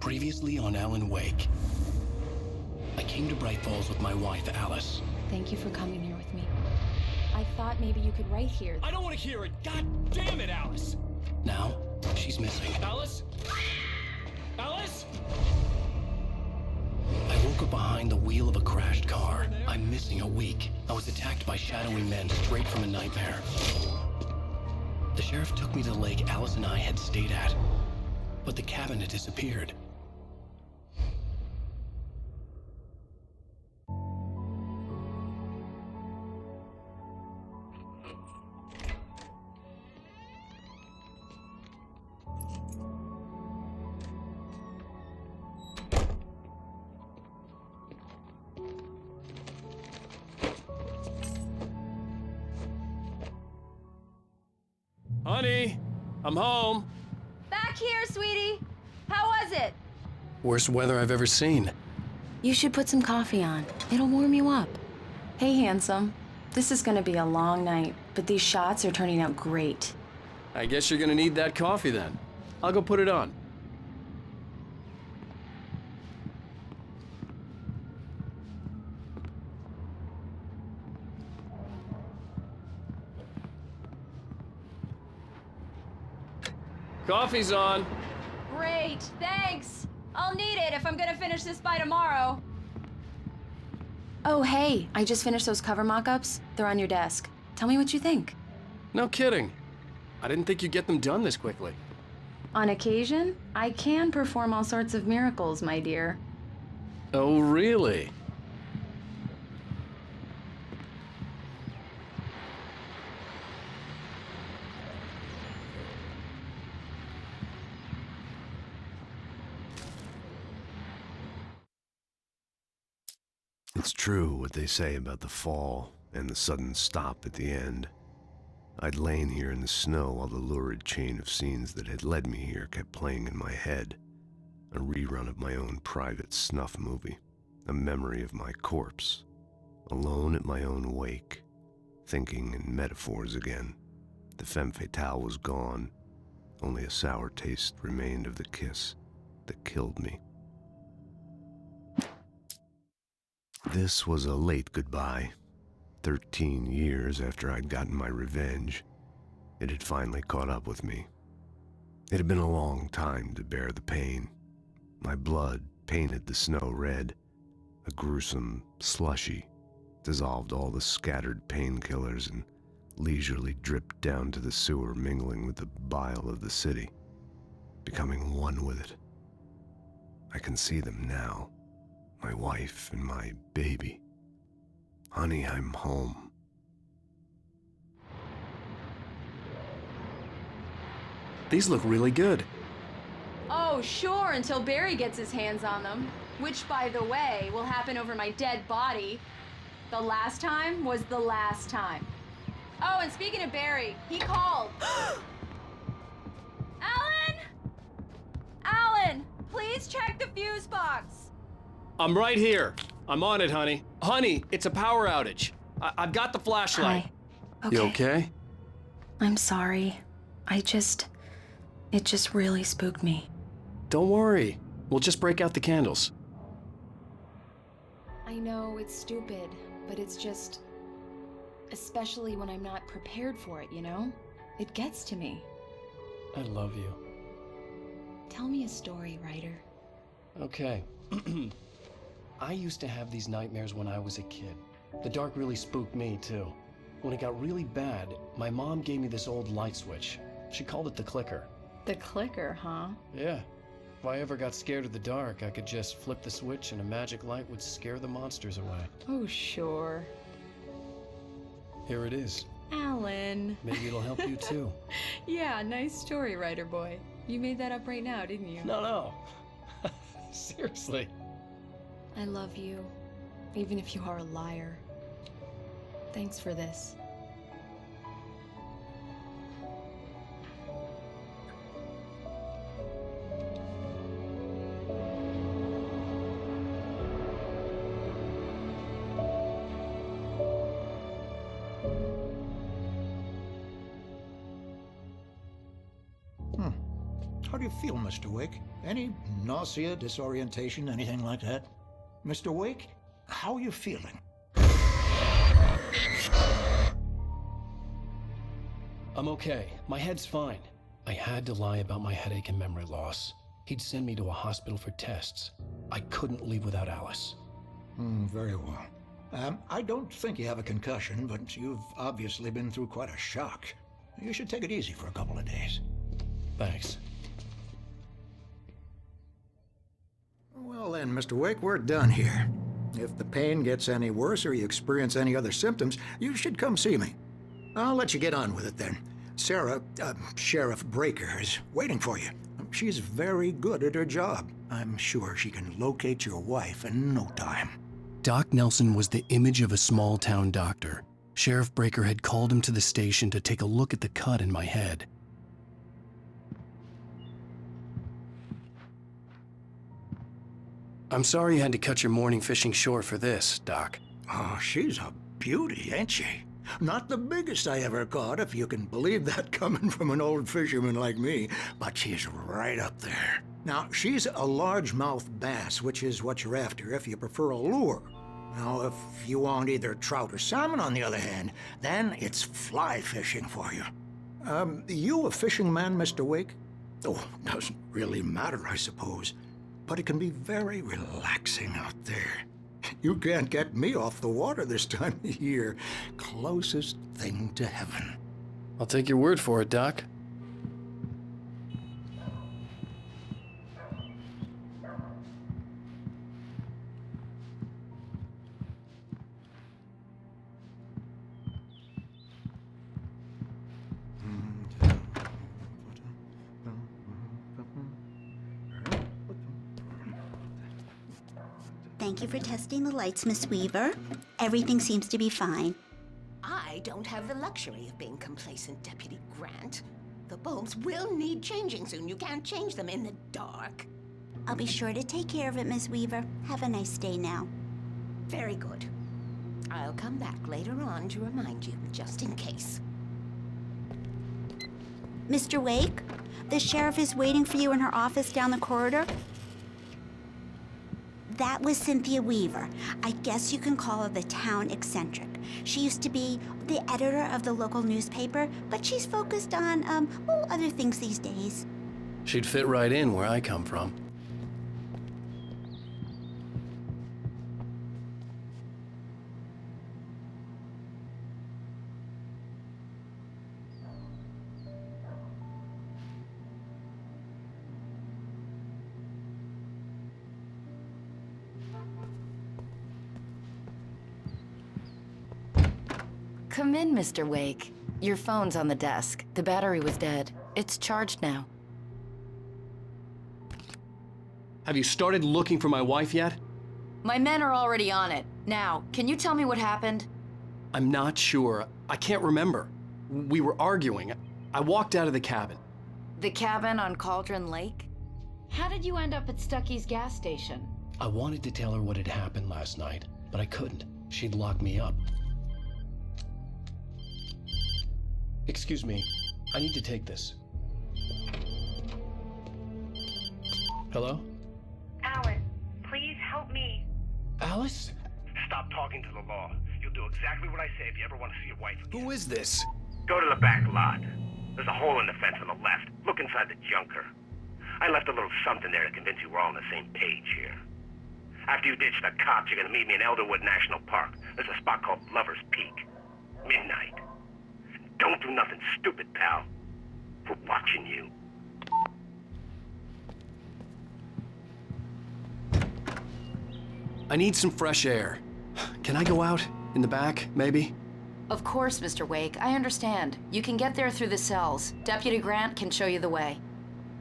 Previously on Alan Wake. I came to Bright Falls with my wife, Alice. Thank you for coming here with me. I thought maybe you could write here. I don't want to hear it! God damn it, Alice! Now, she's missing. Alice? Alice? I woke up behind the wheel of a crashed car. I'm missing a week. I was attacked by shadowy men straight from a nightmare. The sheriff took me to the lake Alice and I had stayed at, but the cabin had disappeared. Honey, I'm home. Back here, sweetie! How was it? Worst weather I've ever seen. You should put some coffee on. It'll warm you up. Hey, handsome. This is gonna be a long night, but these shots are turning out great. I guess you're gonna need that coffee then. I'll go put it on. Coffee's on. Great, thanks! I'll need it if I'm gonna finish this by tomorrow. Oh, hey, I just finished those cover mock-ups. They're on your desk. Tell me what you think. No kidding. I didn't think you'd get them done this quickly. On occasion, I can perform all sorts of miracles, my dear. Oh, really? It's true what they say about the fall and the sudden stop at the end. I'd lain here in the snow while the lurid chain of scenes that had led me here kept playing in my head. A rerun of my own private snuff movie, a memory of my corpse, alone at my own wake, thinking in metaphors again. The femme fatale was gone. Only a sour taste remained of the kiss that killed me. This was a late goodbye. 13 years after I'd gotten my revenge, it had finally caught up with me. It had been a long time to bear the pain. My blood painted the snow red. A gruesome slushy dissolved all the scattered painkillers and leisurely dripped down to the sewer, mingling with the bile of the city, becoming one with it. I can see them now. My wife and my baby. Honey, I'm home. These look really good. Oh, sure, until Barry gets his hands on them. Which, by the way, will happen over my dead body. The last time was the last time. Oh, and speaking of Barry, he called. Alan! Alan, please check the fuse box. I'm right here. I'm on it, honey. Honey, it's a power outage. I've got the flashlight. Hi. Okay. You okay? I'm sorry. It just really spooked me. Don't worry. We'll just break out the candles. I know it's stupid, but it's just... especially when I'm not prepared for it, you know? It gets to me. I love you. Tell me a story, writer. Okay. I used to have these nightmares when I was a kid. The dark really spooked me, too. When it got really bad, my mom gave me this old light switch. She called it the clicker. The clicker, huh? Yeah. If I ever got scared of the dark, I could just flip the switch and a magic light would scare the monsters away. Oh, sure. Here it is. Alan. Maybe it'll help you, too. Yeah, nice story, writer boy. You made that up right now, didn't you? No. Seriously. I love you, even if you are a liar. Thanks for this. How do you feel, Mr. Wake? Any nausea, disorientation, anything like that? Mr. Wake, how are you feeling? I'm okay. My head's fine. I had to lie about my headache and memory loss. He'd send me to a hospital for tests. I couldn't leave without Alice. Very well. I don't think you have a concussion, but you've obviously been through quite a shock. You should take it easy for a couple of days. Thanks. Well then, Mr. Wake, we're done here. If the pain gets any worse or you experience any other symptoms, you should come see me. I'll let you get on with it then. Sarah, Sheriff Breaker, is waiting for you. She's very good at her job. I'm sure she can locate your wife in no time. Doc Nelson was the image of a small-town doctor. Sheriff Breaker had called him to the station to take a look at the cut in my head. I'm sorry you had to cut your morning fishing short for this, Doc. Oh, she's a beauty, ain't she? Not the biggest I ever caught, if you can believe that coming from an old fisherman like me, but she's right up there. Now, she's a largemouth bass, which is what you're after if you prefer a lure. Now, if you want either trout or salmon, on the other hand, then it's fly fishing for you. You a fishing man, Mr. Wake? Oh, doesn't really matter, I suppose. But it can be very relaxing out there. You can't get me off the water this time of year. Closest thing to heaven. I'll take your word for it, Doc. Thank you for testing the lights, Miss Weaver. Everything seems to be fine. I don't have the luxury of being complacent, Deputy Grant. The bulbs will need changing soon. You can't change them in the dark. I'll be sure to take care of it, Miss Weaver. Have a nice day now. Very good. I'll come back later on to remind you, just in case. Mr. Wake, the sheriff is waiting for you in her office down the corridor. That was Cynthia Weaver. I guess you can call her the town eccentric. She used to be the editor of the local newspaper, but she's focused on, other things these days. She'd fit right in where I come from. Come in, Mr. Wake. Your phone's on the desk. The battery was dead. It's charged now. Have you started looking for my wife yet? My men are already on it. Now, can you tell me what happened? I'm not sure. I can't remember. We were arguing. I walked out of the cabin. The cabin on Cauldron Lake? How did you end up at Stucky's gas station? I wanted to tell her what had happened last night, but I couldn't. She'd lock me up. Excuse me, I need to take this. Hello? Alice, please help me. Alice? Stop talking to the law. You'll do exactly what I say if you ever want to see your wife again. Who is this? Go to the back lot. There's a hole in the fence on the left. Look inside the junker. I left a little something there to convince you we're all on the same page here. After you ditch the cops, you're gonna meet me in Elderwood National Park. There's a spot called Lover's Peak. Midnight. Don't do nothing stupid, pal. We're watching you. I need some fresh air. Can I go out? In the back, maybe? Of course, Mr. Wake. I understand. You can get there through the cells. Deputy Grant can show you the way.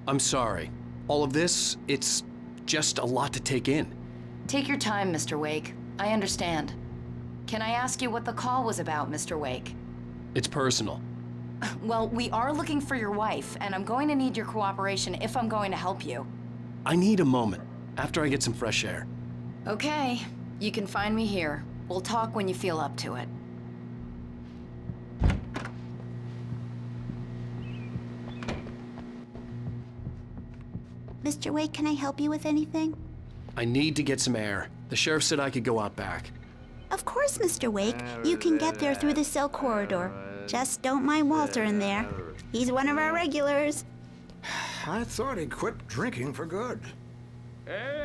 I'm sorry. All of this, it's just a lot to take in. Take your time, Mr. Wake. I understand. Can I ask you what the call was about, Mr. Wake? It's personal. Well, we are looking for your wife, and I'm going to need your cooperation if I'm going to help you. I need a moment, after I get some fresh air. Okay. You can find me here. We'll talk when you feel up to it. Mr. Wake, can I help you with anything? I need to get some air. The sheriff said I could go out back. Of course, Mr. Wake. You can get there through the cell corridor. Just don't mind Walter in there. He's one of our regulars. I thought he quit drinking for good.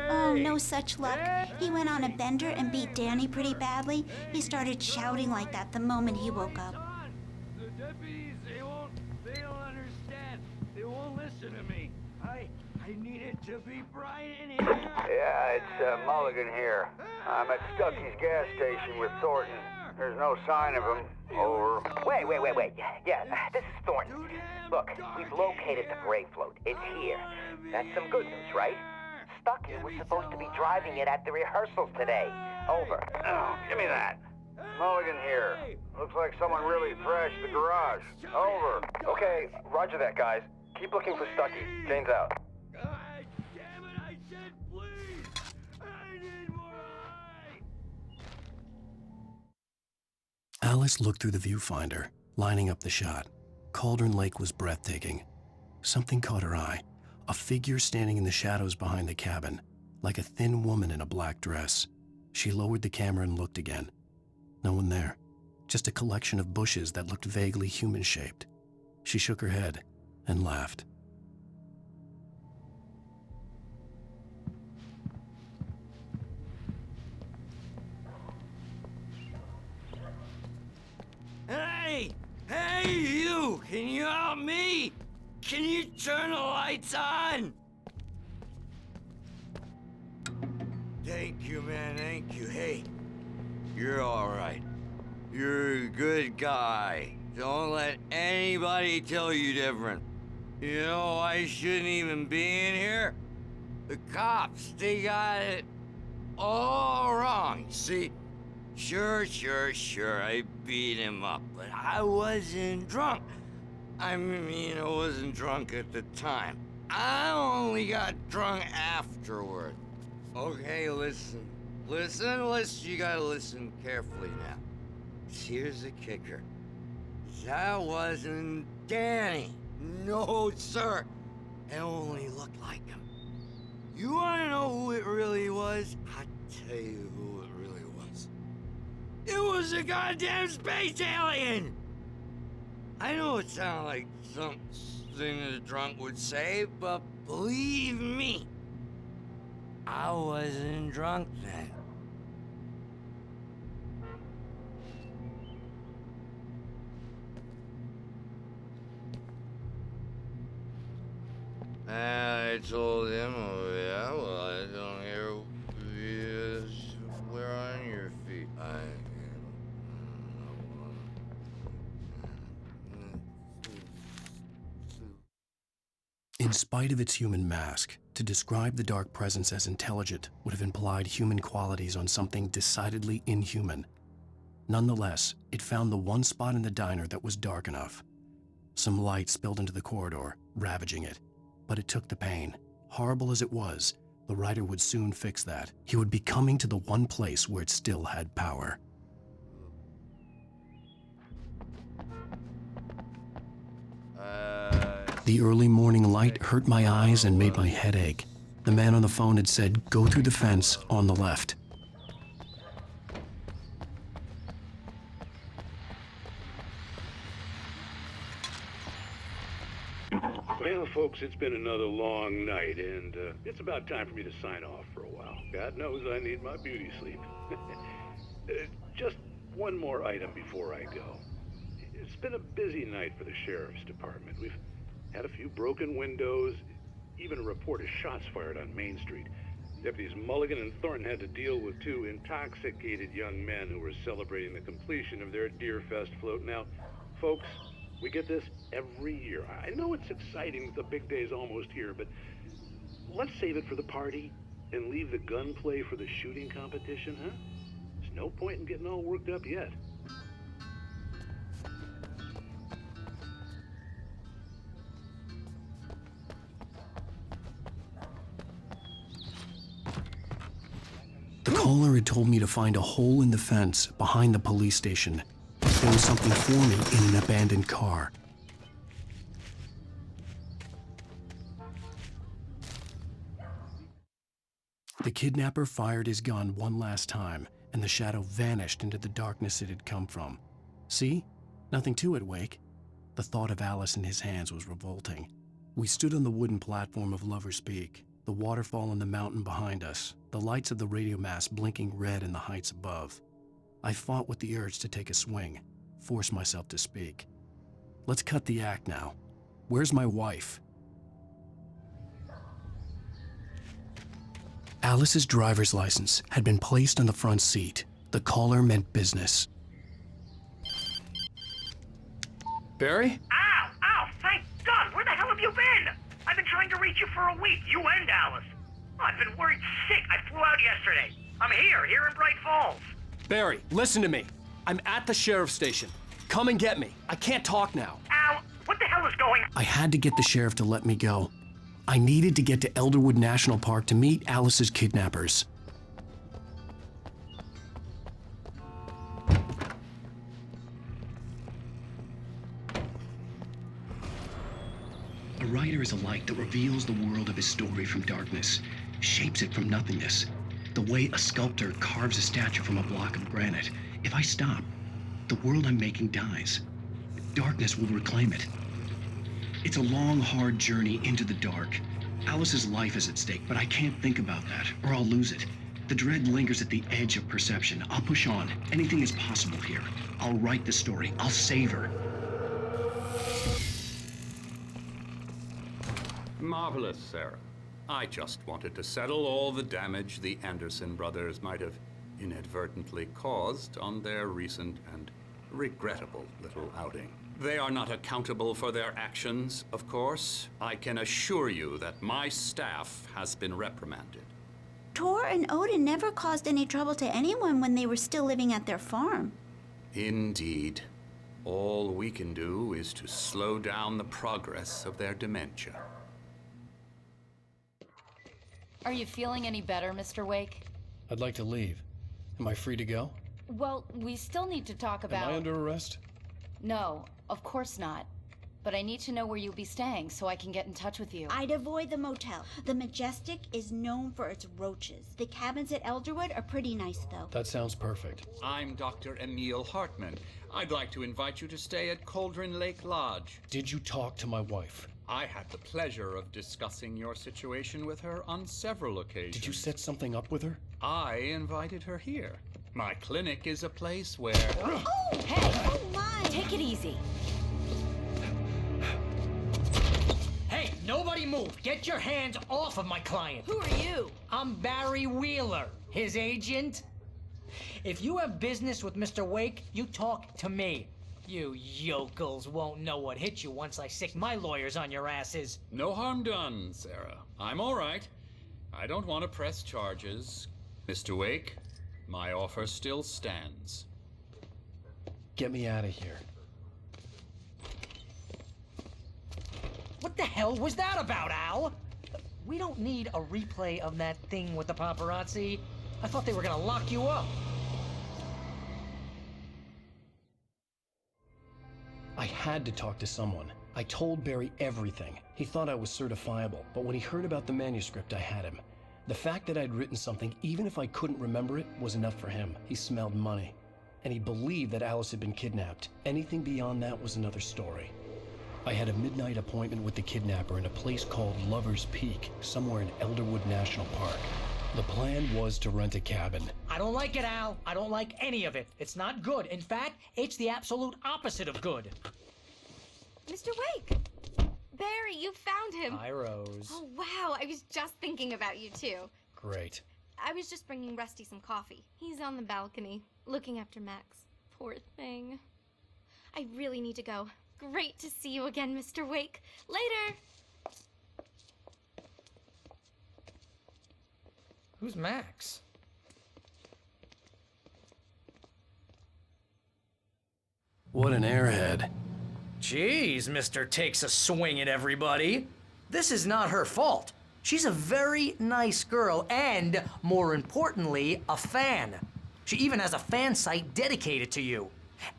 Oh, no such luck. He went on a bender and beat Danny pretty badly. He started shouting like that the moment he woke up. The deputies, they don't understand. They won't listen to me. I need it to be bright in here. Yeah, it's Mulligan here. I'm at Stucky's gas station with Thornton. There's no sign of him. Over. Wait. Yeah, this is Thornton. Look, we've located the brake float. It's here. That's some good news, right? Stucky was supposed to be driving it at the rehearsals today. Over. Oh, give me that. Mulligan here. Looks like someone really thrashed the garage. Over. Okay, roger that, guys. Keep looking for Stucky. Jane's out. Damn it, I said please. I need more light. Alice looked through the viewfinder, lining up the shot. Cauldron Lake was breathtaking. Something caught her eye. A figure standing in the shadows behind the cabin, like a thin woman in a black dress. She lowered the camera and looked again. No one there. Just a collection of bushes that looked vaguely human-shaped. She shook her head and laughed. Hey, you! Can you help me? Can you turn the lights on? Thank you, man, thank you. Hey, you're all right. You're a good guy. Don't let anybody tell you different. You know, I shouldn't even be in here. The cops, they got it all wrong. See, sure, I beat him up, but I wasn't drunk. I mean, I wasn't drunk at the time. I only got drunk afterward. Okay, listen. You gotta listen carefully now. Here's the kicker. That wasn't Danny. No, sir. It only looked like him. You wanna know who it really was? I'll tell you who it really was. It was a goddamn space alien! I know it sounds like something a drunk would say, but believe me, I wasn't drunk then. I told him, oh yeah, well, I don't hear you. We're on your feet. In spite of its human mask, to describe the dark presence as intelligent would have implied human qualities on something decidedly inhuman. Nonetheless, it found the one spot in the diner that was dark enough. Some light spilled into the corridor, ravaging it. But it took the pain. Horrible as it was, the writer would soon fix that. He would be coming to the one place where it still had power. The early morning light hurt my eyes and made my head ache. The man on the phone had said, "Go through the fence on the left." Well, folks, it's been another long night, and it's about time for me to sign off for a while. God knows I need my beauty sleep. Just one more item before I go. It's been a busy night for the sheriff's department. We've had a few broken windows, even a report of shots fired on Main Street. Deputies Mulligan and Thornton had to deal with two intoxicated young men who were celebrating the completion of their Deerfest float. Now, folks, we get this every year. I know it's exciting that the big day's almost here, but let's save it for the party and leave the gunplay for the shooting competition, huh? There's no point in getting all worked up yet. The caller had told me to find a hole in the fence behind the police station. There was something for me in an abandoned car. The kidnapper fired his gun one last time, and the shadow vanished into the darkness it had come from. See? Nothing to it, Wake. The thought of Alice in his hands was revolting. We stood on the wooden platform of Lover's Peak, the waterfall on the mountain behind us, the lights of the radio mast blinking red in the heights above. I fought with the urge to take a swing, force myself to speak. Let's cut the act now. Where's my wife? Alice's driver's license had been placed on the front seat. The caller meant business. Barry? Ow! Ow! Thank God! Where the hell have you been? I've been trying to reach you for a week, you and Alice. I've been worried sick. I flew out yesterday. I'm here in Bright Falls. Barry, listen to me. I'm at the sheriff's station. Come and get me. I can't talk now. Al, what the hell is going on? I had to get the sheriff to let me go. I needed to get to Elderwood National Park to meet Alice's kidnappers. A writer is a light that reveals the world of his story from darkness, shapes it from nothingness. The way a sculptor carves a statue from a block of granite. If I stop, the world I'm making dies. Darkness will reclaim it. It's a long, hard journey into the dark. Alice's life is at stake, but I can't think about that, or I'll lose it. The dread lingers at the edge of perception. I'll push on. Anything is possible here. I'll write the story. I'll save her. Marvelous, Sarah. I just wanted to settle all the damage the Anderson brothers might have inadvertently caused on their recent and regrettable little outing. They are not accountable for their actions, of course. I can assure you that my staff has been reprimanded. Tor and Odin never caused any trouble to anyone when they were still living at their farm. Indeed. All we can do is to slow down the progress of their dementia. Are you feeling any better, Mr. Wake? I'd like to leave. Am I free to go? Well, we still need to talk about... Am I under arrest? No, of course not. But I need to know where you'll be staying so I can get in touch with you. I'd avoid the motel. The Majestic is known for its roaches. The cabins at Elderwood are pretty nice, though. That sounds perfect. I'm Dr. Emil Hartman. I'd like to invite you to stay at Cauldron Lake Lodge. Did you talk to my wife? I had the pleasure of discussing your situation with her on several occasions. Did you set something up with her? I invited her here. My clinic is a place where... Oh, hey! Oh, my! Take it easy. Hey, nobody move! Get your hands off of my client! Who are you? I'm Barry Wheeler, his agent. If you have business with Mr. Wake, you talk to me. You yokels won't know what hit you once I sick my lawyers on your asses. No harm done, Sarah. I'm all right. I don't want to press charges. Mr. Wake, my offer still stands. Get me out of here. What the hell was that about, Al? We don't need a replay of that thing with the paparazzi. I thought they were gonna lock you up. I had to talk to someone. I told Barry everything. He thought I was certifiable, but when he heard about the manuscript, I had him. The fact that I'd written something, even if I couldn't remember it, was enough for him. He smelled money. And he believed that Alice had been kidnapped. Anything beyond that was another story. I had a midnight appointment with the kidnapper in a place called Lover's Peak, somewhere in Elderwood National Park. The plan was to rent a cabin. I don't like it, Al. I don't like any of it. It's not good. In fact, it's the absolute opposite of good. Mr. Wake! Barry, you found him! Hi, Rose. Oh, wow. I was just thinking about you, too. Great. I was just bringing Rusty some coffee. He's on the balcony, looking after Max. Poor thing. I really need to go. Great to see you again, Mr. Wake. Later! Who's Max? What an airhead. Jeez, Mr. Takes a swing at everybody. This is not her fault. She's a very nice girl and, more importantly, a fan. She even has a fan site dedicated to you.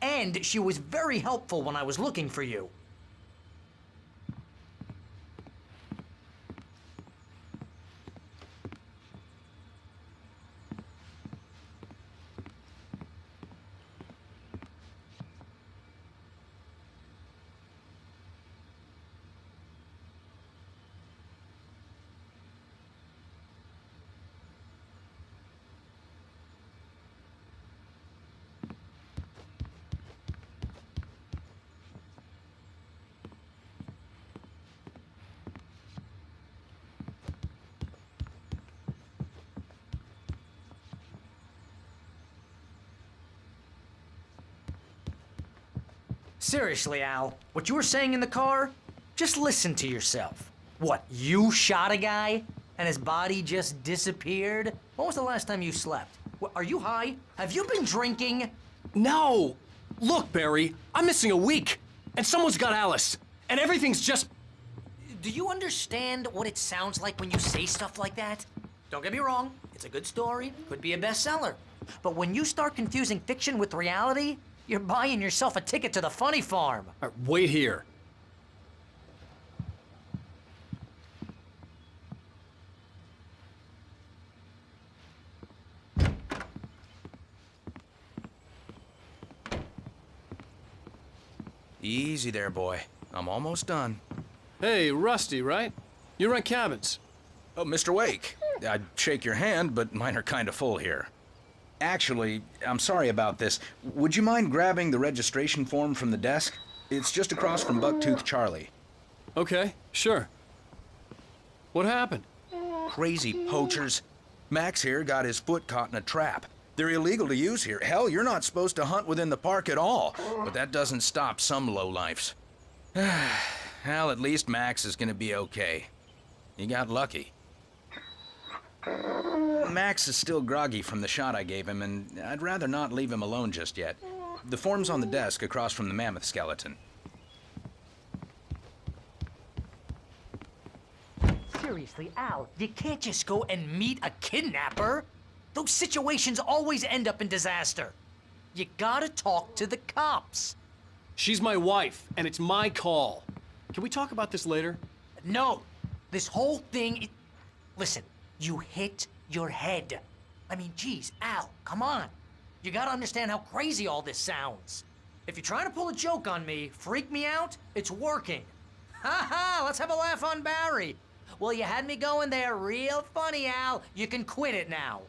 And she was very helpful when I was looking for you. Seriously, Al, what you were saying in the car? Just listen to yourself. What, you shot a guy and his body just disappeared? When was the last time you slept? What, are you high? Have you been drinking? No! Look, Barry, I'm missing a week, and someone's got Alice, and everything's just... Do you understand what it sounds like when you say stuff like that? Don't get me wrong, it's a good story, could be a bestseller. But when you start confusing fiction with reality, you're buying yourself a ticket to the funny farm. Wait here. Easy there, boy. I'm almost done. Hey, Rusty, right? You rent cabins. Oh, Mr. Wake. I'd shake your hand, but mine are kind of full here. Actually, I'm sorry about this. Would you mind grabbing the registration form from the desk? It's just across from Bucktooth Charlie. Okay, sure. What happened? Crazy poachers. Max here got his foot caught in a trap. They're illegal to use here. Hell, you're not supposed to hunt within the park at all. But that doesn't stop some lowlifes. Well, at least Max is gonna be okay. He got lucky. Max is still groggy from the shot I gave him, and I'd rather not leave him alone just yet. The form's on the desk across from the mammoth skeleton. Seriously, Al, you can't just go and meet a kidnapper. Those situations always end up in disaster. You gotta talk to the cops. She's my wife, and it's my call. Can we talk about this later? No. This whole thing... Listen, you hit your head. I mean, geez, Al, come on. You gotta understand how crazy all this sounds. If you're trying to pull a joke on me, freak me out, it's working. Ha ha, let's have a laugh on Barry. Well, you had me going there real funny, Al. You can quit it now.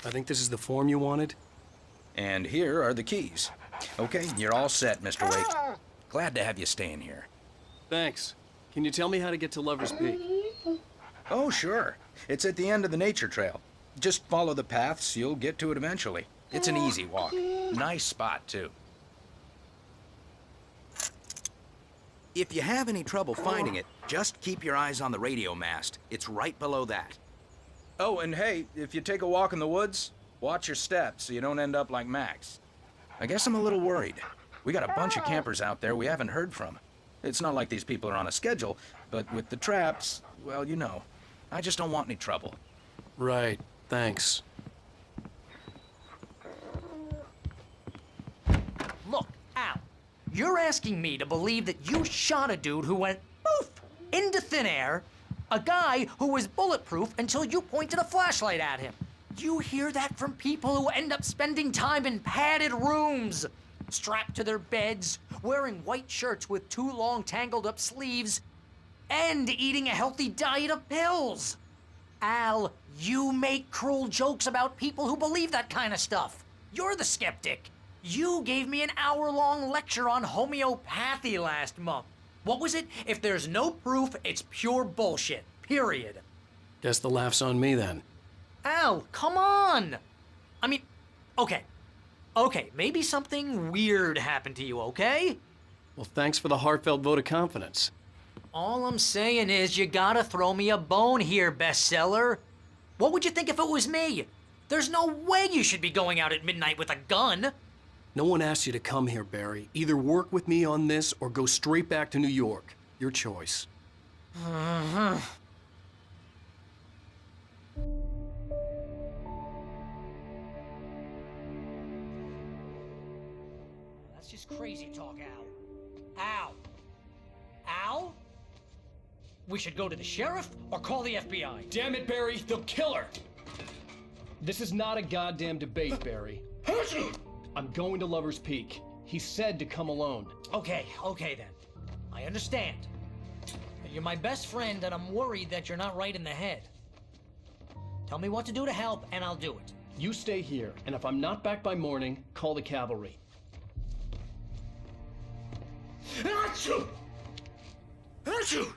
I think this is the form you wanted. And here are the keys. Okay, you're all set, Mr. Wake. Glad to have you staying here. Thanks. Can you tell me how to get to Lover's Peak? Oh, sure. It's at the end of the nature trail. Just follow the paths, you'll get to it eventually. It's an easy walk. Nice spot, too. If you have any trouble finding it, just keep your eyes on the radio mast. It's right below that. Oh, and hey, if you take a walk in the woods, watch your steps so you don't end up like Max. I guess I'm a little worried. We got a bunch of campers out there we haven't heard from. It's not like these people are on a schedule, but with the traps, well, you know. I just don't want any trouble. Right, thanks. Look, Al, you're asking me to believe that you shot a dude who went poof into thin air, a guy who was bulletproof until you pointed a flashlight at him. You hear that from people who end up spending time in padded rooms, strapped to their beds, wearing white shirts with too long tangled up sleeves, and eating a healthy diet of pills. Al, you make cruel jokes about people who believe that kind of stuff. You're the skeptic. You gave me an hour-long lecture on homeopathy last month. What was it? If there's no proof, it's pure bullshit. Period. Guess the laugh's on me then. Al, come on! I mean, okay. Okay, maybe something weird happened to you, okay? Well, thanks for the heartfelt vote of confidence. All I'm saying is you gotta throw me a bone here, bestseller. What would you think if it was me? There's no way you should be going out at midnight with a gun. No one asked you to come here, Barry. Either work with me on this or go straight back to New York. Your choice. That's just crazy talk, Al. Al? Al? We should go to the sheriff or call the FBI. Damn it, Barry, they'll kill her! This is not a goddamn debate, Barry. I'm going to Lover's Peak. He said to come alone. Okay then. I understand. You're my best friend, and I'm worried that you're not right in the head. Tell me what to do to help, and I'll do it. You stay here, and if I'm not back by morning, call the cavalry. Achoo! Achoo!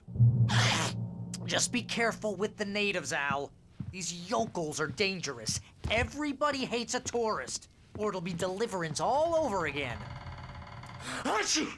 Just be careful with the natives, Al. These yokels are dangerous. Everybody hates a tourist, or it'll be Deliverance all over again. Achoo!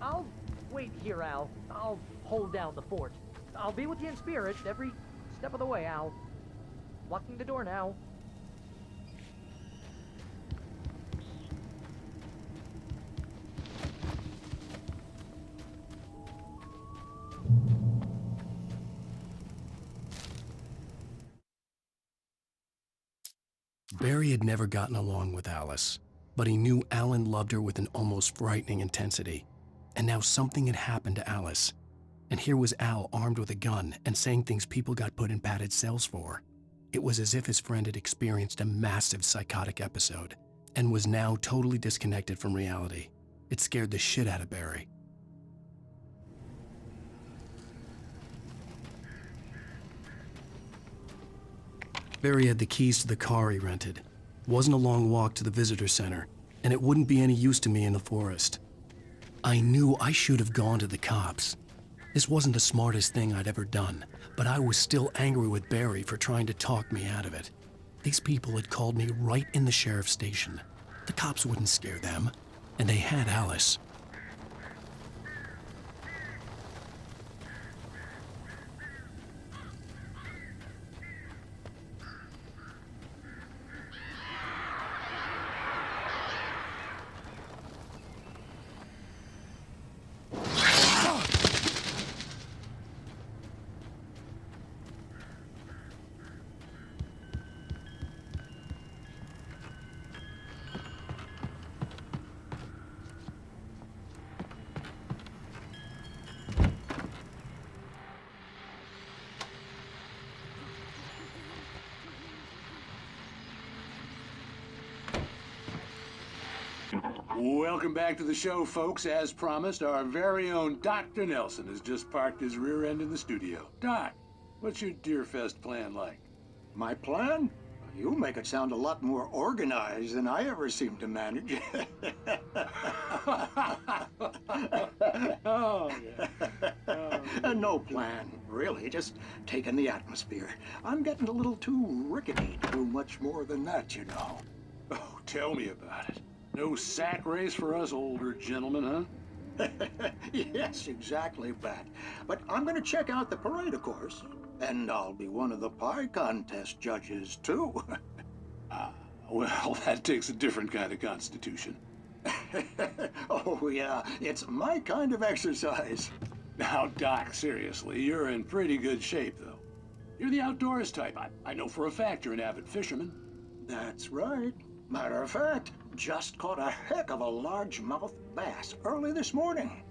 I'll wait here, Al. I'll hold down the fort. I'll be with you in spirit every step of the way, Al. Locking the door now. Barry had never gotten along with Alice, but he knew Alan loved her with an almost frightening intensity. And now something had happened to Alice. And here was Al armed with a gun and saying things people got put in padded cells for. It was as if his friend had experienced a massive psychotic episode and was now totally disconnected from reality. It scared the shit out of Barry. Barry had the keys to the car he rented. It wasn't a long walk to the visitor center, and it wouldn't be any use to me in the forest. I knew I should have gone to the cops. This wasn't the smartest thing I'd ever done, but I was still angry with Barry for trying to talk me out of it. These people had called me right in the sheriff's station. The cops wouldn't scare them, and they had Alice. Welcome back to the show, folks. As promised, our very own Dr. Nelson has just parked his rear end in the studio. Doc, what's your Deerfest plan like? My plan? You make it sound a lot more organized than I ever seem to manage. Oh, yeah. No plan, really. Just taking the atmosphere. I'm getting a little too rickety to do much more than that, you know. Oh, tell me about it. No sack race for us older gentlemen, huh? Yes, exactly, Pat. But I'm going to check out the parade, of course. And I'll be one of the pie contest judges, too. Well, that takes a different kind of constitution. Oh, yeah. It's my kind of exercise. Now, Doc, seriously, you're in pretty good shape, though. You're the outdoors type. I know for a fact you're an avid fisherman. That's right. Matter of fact, just caught a heck of a largemouth bass early this morning.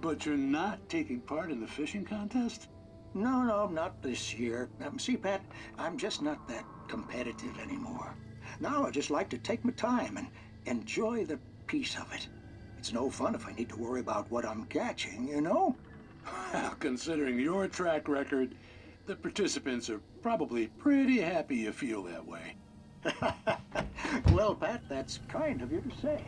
But you're not taking part in the fishing contest? No, not this year. See, Pat, I'm just not that competitive anymore. Now I just like to take my time and enjoy the peace of it. It's no fun if I need to worry about what I'm catching, you know? Well, considering your track record, the participants are probably pretty happy you feel that way. Well, Pat, that's kind of you to say.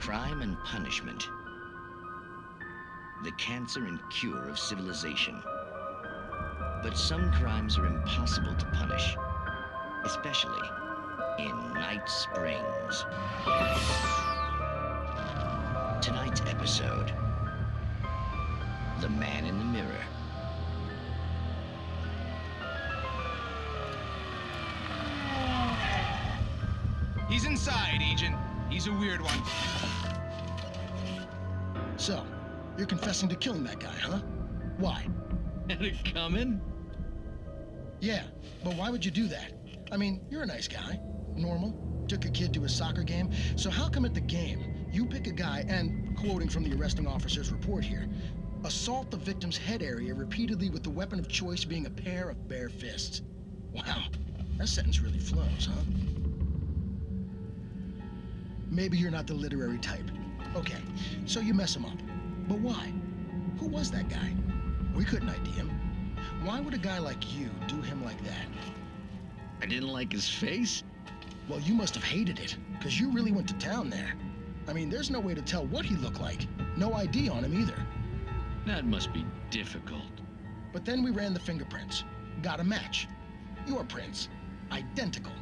Crime and punishment. The cancer and cure of civilization. But some crimes are impossible to punish, especially in Night Springs. Tonight's episode, The Man in the Mirror. He's inside, Agent. He's a weird one. So, you're confessing to killing that guy, huh? Why? Had it coming? Yeah, but why would you do that? I mean, you're a nice guy. Normal. Took your kid to a soccer game. So how come at the game, you pick a guy and, quoting from the arresting officer's report here, assault the victim's head area repeatedly with the weapon of choice being a pair of bare fists? Wow, that sentence really flows, huh? Maybe you're not the literary type. Okay, so you mess him up. But why? Who was that guy? We couldn't ID him. Why would a guy like you do him like that? I didn't like his face? Well, you must have hated it, because you really went to town there. I mean, there's no way to tell what he looked like. No ID on him either. That must be difficult. But then we ran the fingerprints. Got a match. Your prints. Identical.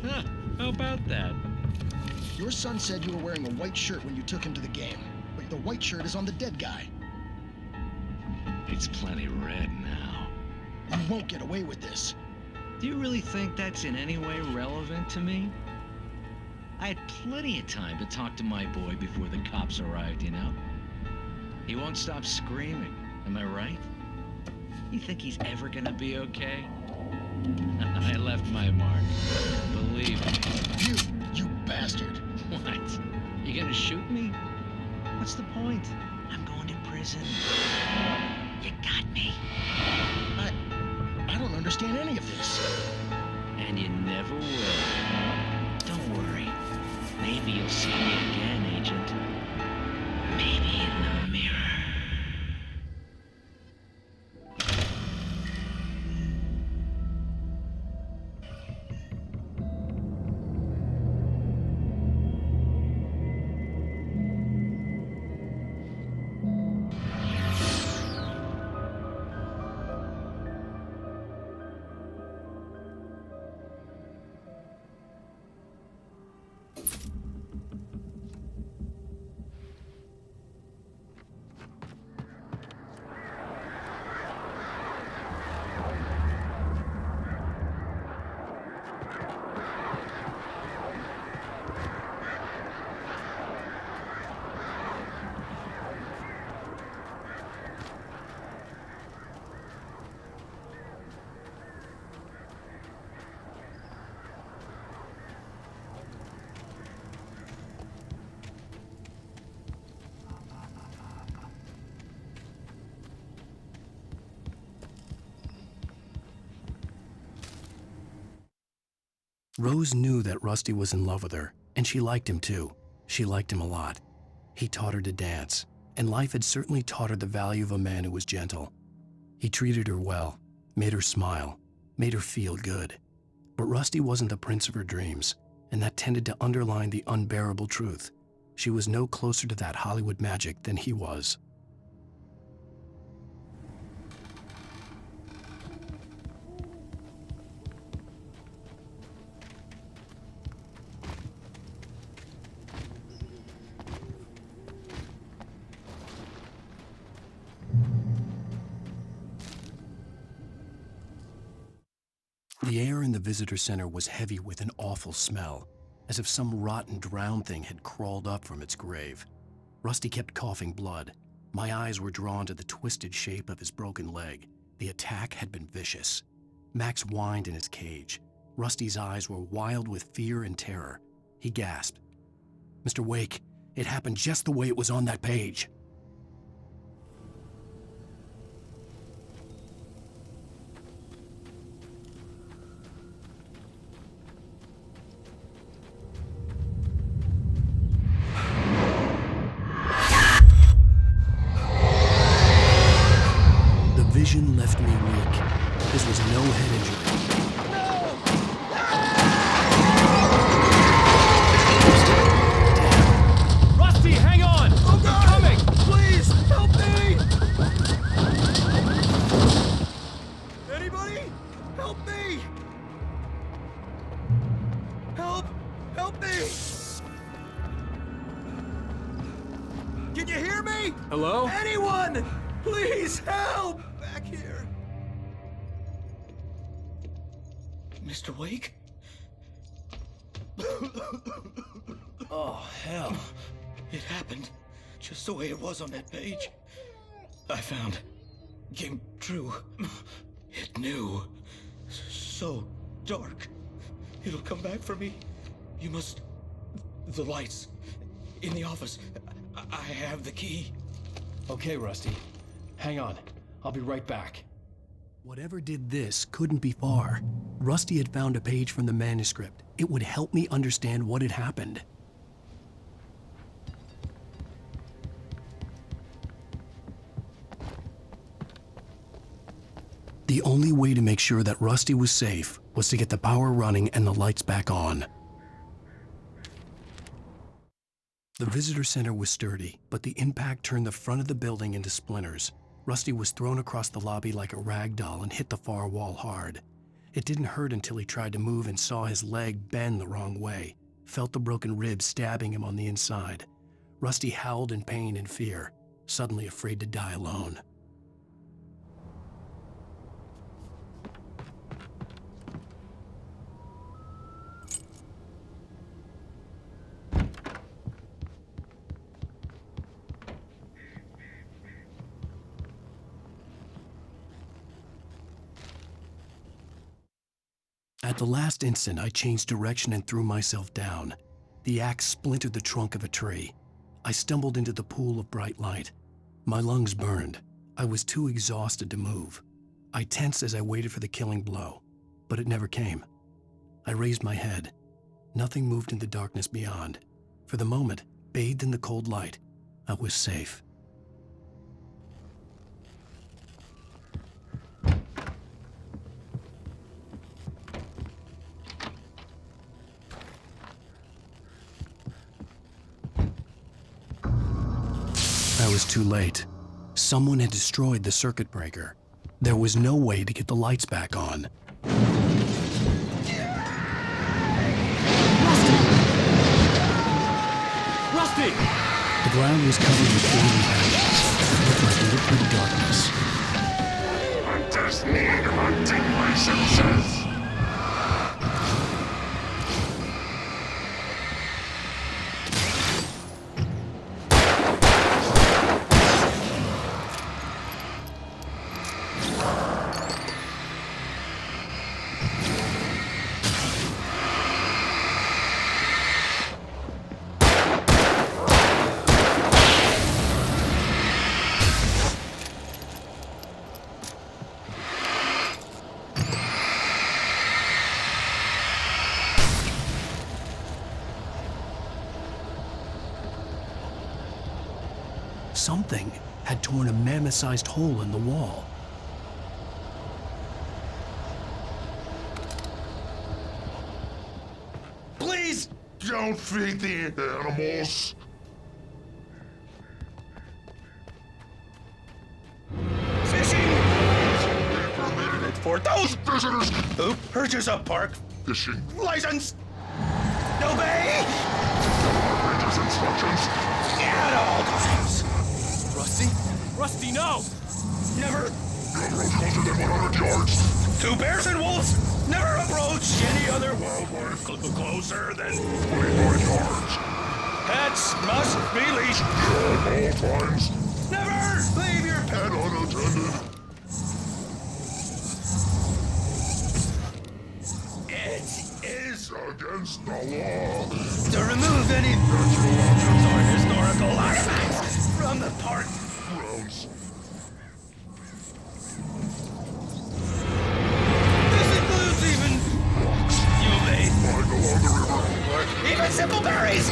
Huh, how about that? Your son said you were wearing a white shirt when you took him to the game, but the white shirt is on the dead guy. It's plenty red now. You won't get away with this. Do you really think that's in any way relevant to me? I had plenty of time to talk to my boy before the cops arrived, you know? He won't stop screaming, am I right? You think he's ever gonna be okay? I left my mark, believe me. You bastard. What? You gonna shoot me? What's the point? I'm going to prison. You got me. I don't understand any of this. And you never will. Don't worry. Maybe you'll see me again, Agent. Maybe in the mirror. Rose knew that Rusty was in love with her, and she liked him too. She liked him a lot. He taught her to dance, and life had certainly taught her the value of a man who was gentle. He treated her well, made her smile, made her feel good. But Rusty wasn't the prince of her dreams, and that tended to underline the unbearable truth. She was no closer to that Hollywood magic than he was. The air in the visitor center was heavy with an awful smell, as if some rotten drowned thing had crawled up from its grave. Rusty kept coughing blood. My eyes were drawn to the twisted shape of his broken leg. The attack had been vicious. Max whined in his cage. Rusty's eyes were wild with fear and terror. He gasped. "Mr. Wake, it happened just the way it was on that page." Vision left me weak. This was no head injury. Damn. Help me! Can you hear me? Hello? Anyone! Please help! Back here. Mr. Wake? Oh, hell. It happened just the way it was on that page. I found. Came true. It knew. So dark. It'll come back for me. You must... The lights. In the office. I have the key. Okay, Rusty. Hang on. I'll be right back. Whatever did this couldn't be far. Rusty had found a page from the manuscript. It would help me understand what had happened. The only way to make sure that Rusty was safe was to get the power running and the lights back on. The visitor center was sturdy, but the impact turned the front of the building into splinters. Rusty was thrown across the lobby like a rag doll and hit the far wall hard. It didn't hurt until he tried to move and saw his leg bend the wrong way, felt the broken rib stabbing him on the inside. Rusty howled in pain and fear, suddenly afraid to die alone. At the last instant, I changed direction and threw myself down. The axe splintered the trunk of a tree. I stumbled into the pool of bright light. My lungs burned. I was too exhausted to move. I tensed as I waited for the killing blow, but it never came. I raised my head. Nothing moved in the darkness beyond. For the moment, bathed in the cold light, I was safe. I was too late. Someone had destroyed the circuit breaker. There was no way to get the lights back on. Rusty! The ground was covered with flaming patches. It looked like liquid darkness. I just need to unting my senses. Something had torn a mammoth-sized hole in the wall. Please don't feed the animals. Fishing! For those visitors who purchase a park fishing license. Obey! Ranger's instructions. At all times. Rusty? Rusty, no! Never approach closer than 100 yards. Two bears and wolves never approach any other wildlife closer than 25 yards. Pets must be leashed. At all times. Never leave your pet unattended. It is against the law to remove any natural objects or historical artifacts from the park grounds. This includes even rocks you may find along the river, or even simple berries.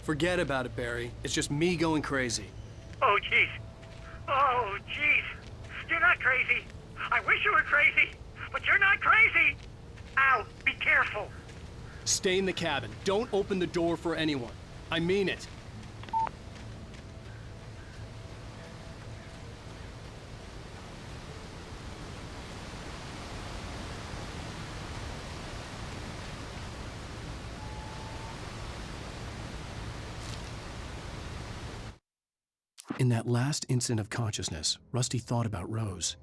Forget about it, Barry. It's just me going crazy. Oh, jeez. Oh, jeez. You're not crazy. I wish you were crazy, but you're not crazy. Al, be careful. Stay in the cabin. Don't open the door for anyone. I mean it. In that last instant of consciousness, Rusty thought about Rose.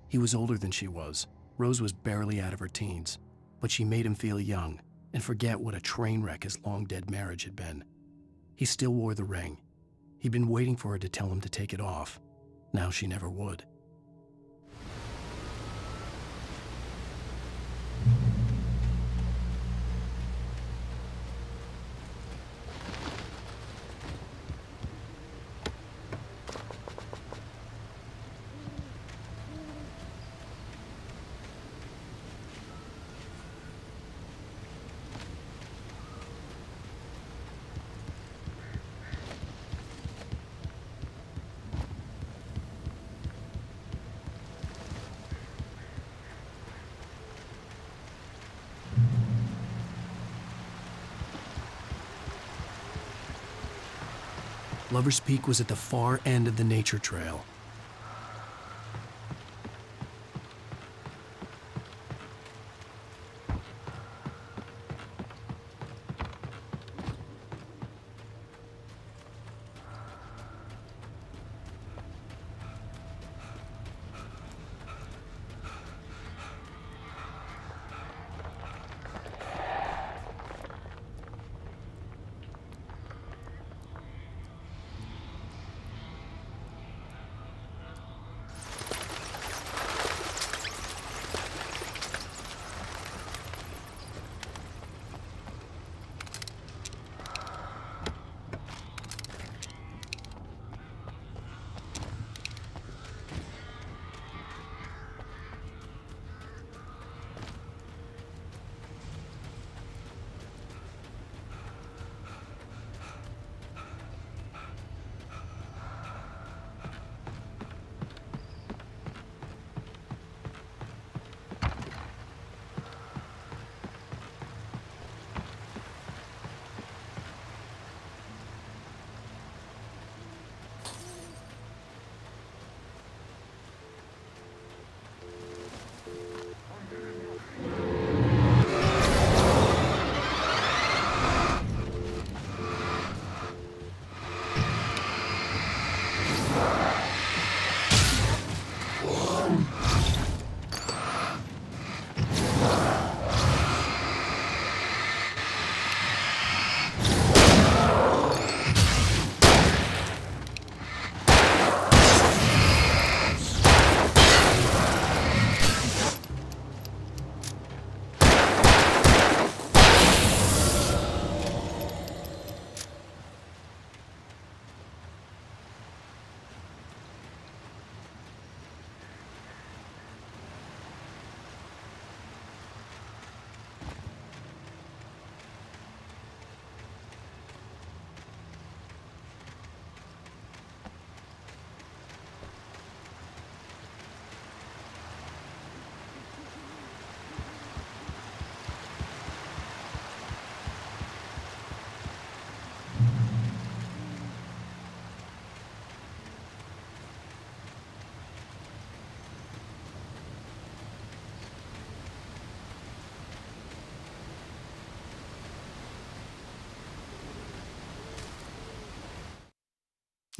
He was older than she was. Rose was barely out of her teens, but she made him feel young and forget what a train wreck his long-dead marriage had been. He still wore the ring. He'd been waiting for her to tell him to take it off. Now she never would. Lover's Peak was at the far end of the nature trail.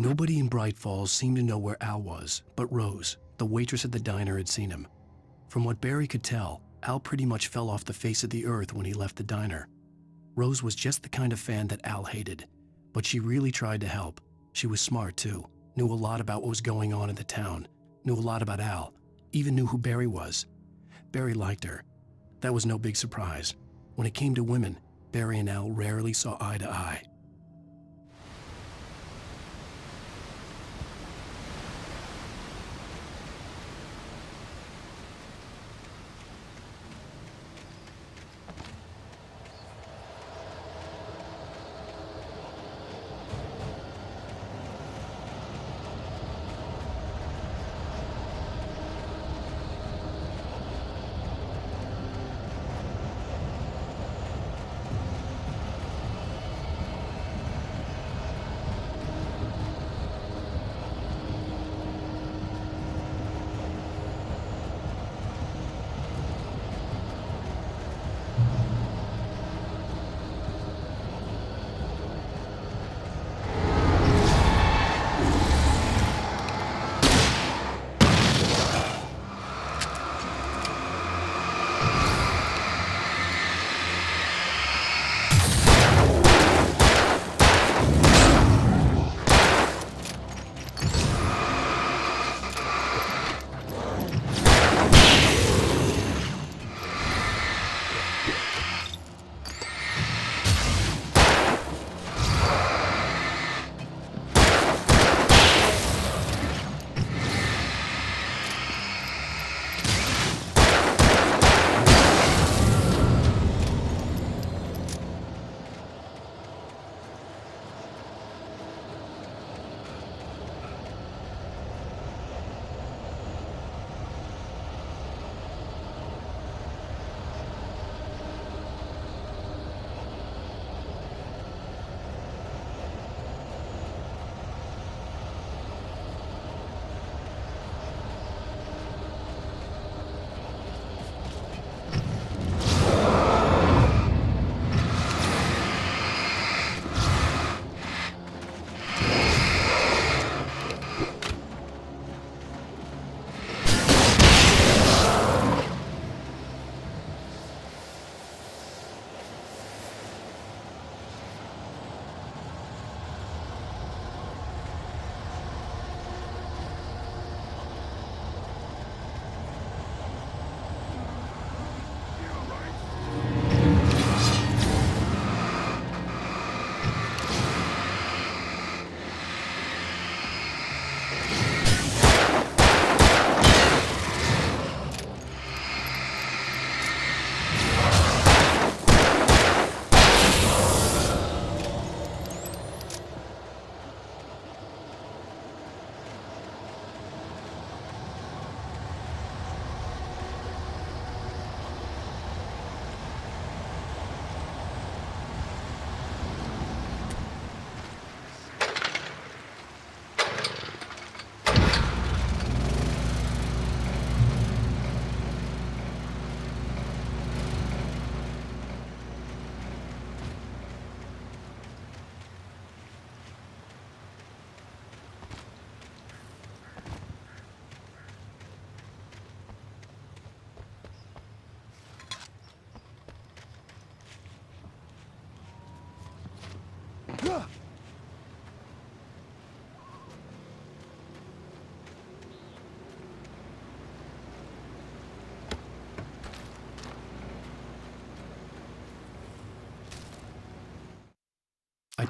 Nobody in Bright Falls seemed to know where Al was, but Rose, the waitress at the diner, had seen him. From what Barry could tell, Al pretty much fell off the face of the earth when he left the diner. Rose was just the kind of fan that Al hated, but she really tried to help. She was smart too, knew a lot about what was going on in the town, knew a lot about Al, even knew who Barry was. Barry liked her. That was no big surprise. When it came to women, Barry and Al rarely saw eye to eye.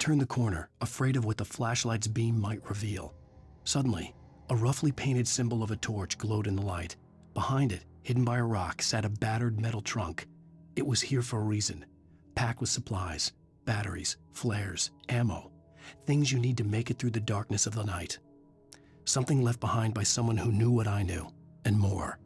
turned the corner, afraid of what the flashlight's beam might reveal. Suddenly, a roughly painted symbol of a torch glowed in the light. Behind it, hidden by a rock, sat a battered metal trunk. It was here for a reason, packed with supplies, batteries, flares, ammo, things you need to make it through the darkness of the night. Something left behind by someone who knew what I knew, and more.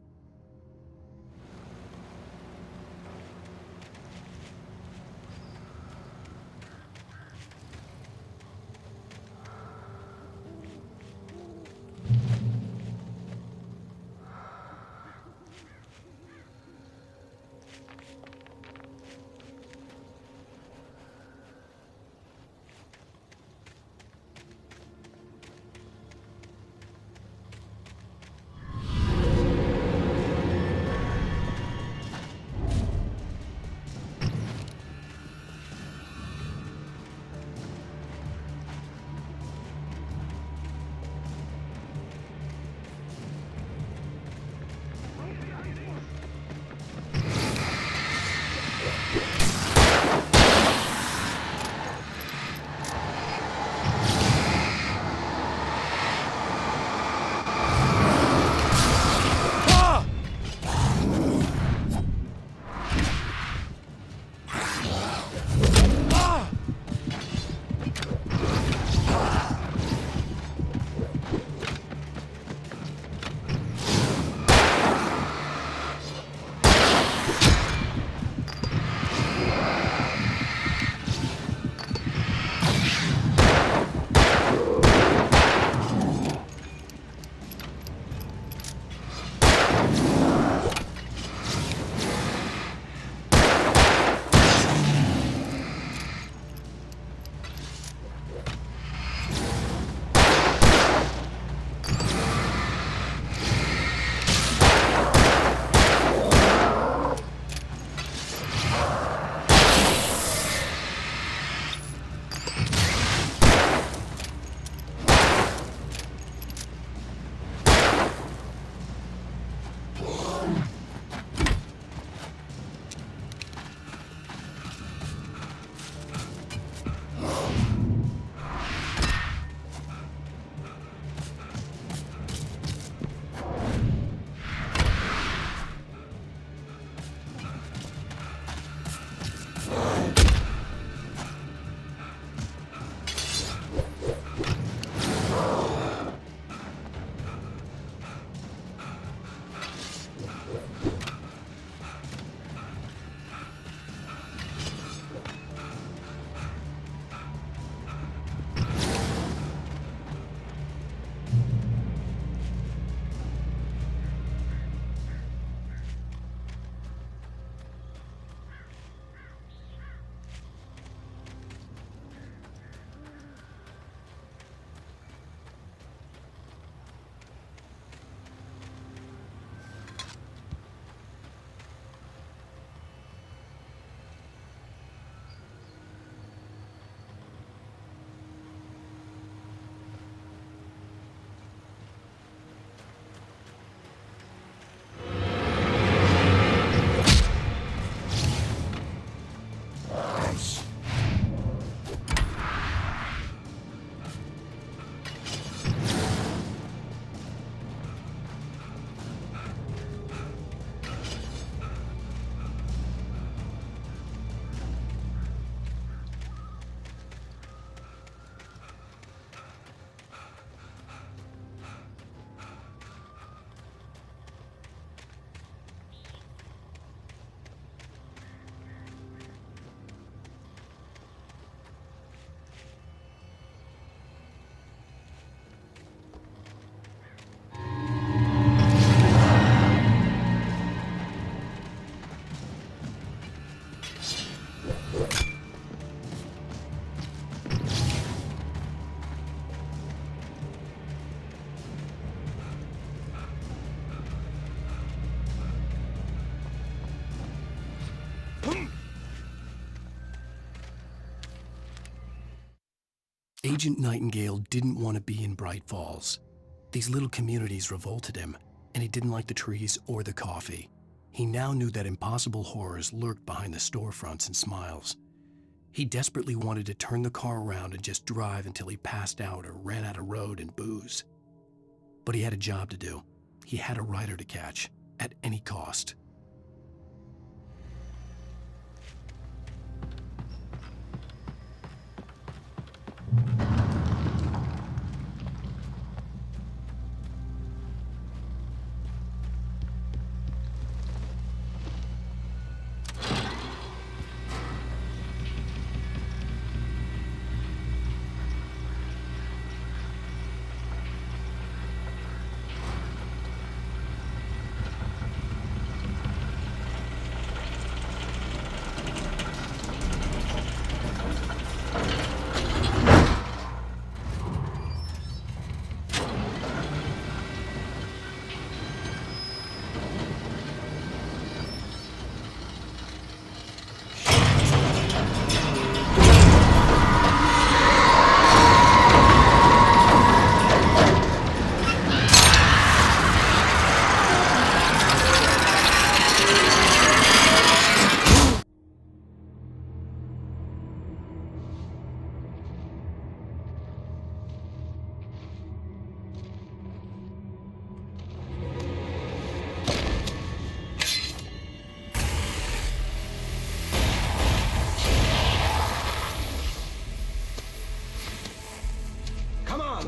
Agent Nightingale didn't want to be in Bright Falls. These little communities revolted him, and he didn't like the trees or the coffee. He now knew that impossible horrors lurked behind the storefronts and smiles. He desperately wanted to turn the car around and just drive until he passed out or ran out of road and booze. But he had a job to do. He had a rider to catch, at any cost.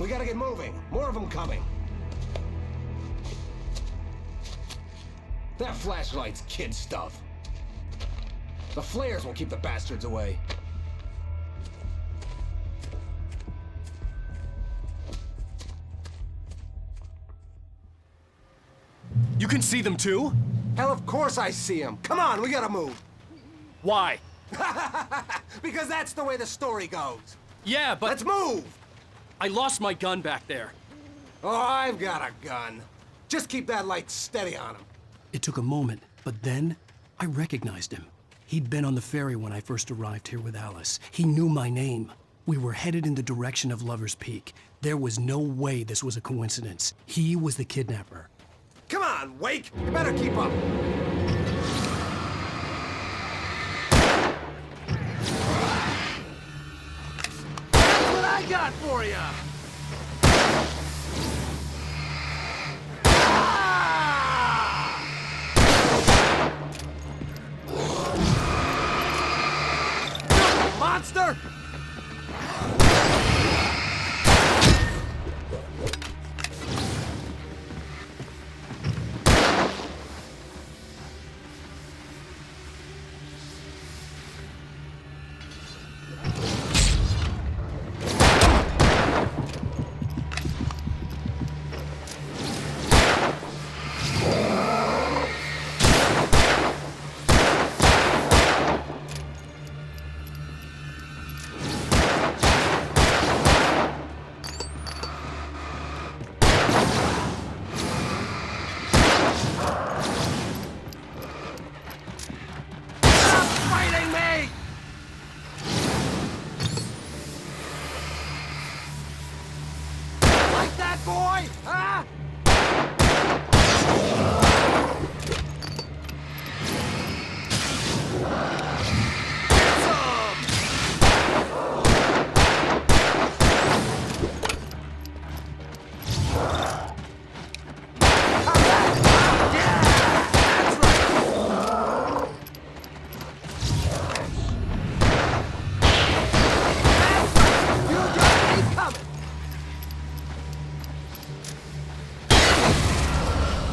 We gotta get moving. More of them coming. That flashlight's kid stuff. The flares will keep the bastards away. You can see them too? Hell, of course I see them. Come on, we gotta move. Why? Because that's the way the story goes. Yeah, but... Let's move! I lost my gun back there. Oh, I've got a gun. Just keep that light steady on him. It took a moment, but then I recognized him. He'd been on the ferry when I first arrived here with Alice. He knew my name. We were headed in the direction of Lover's Peak. There was no way this was a coincidence. He was the kidnapper. Come on, Wake! You better keep up. That's what I got for you! Monster! Boy! Huh?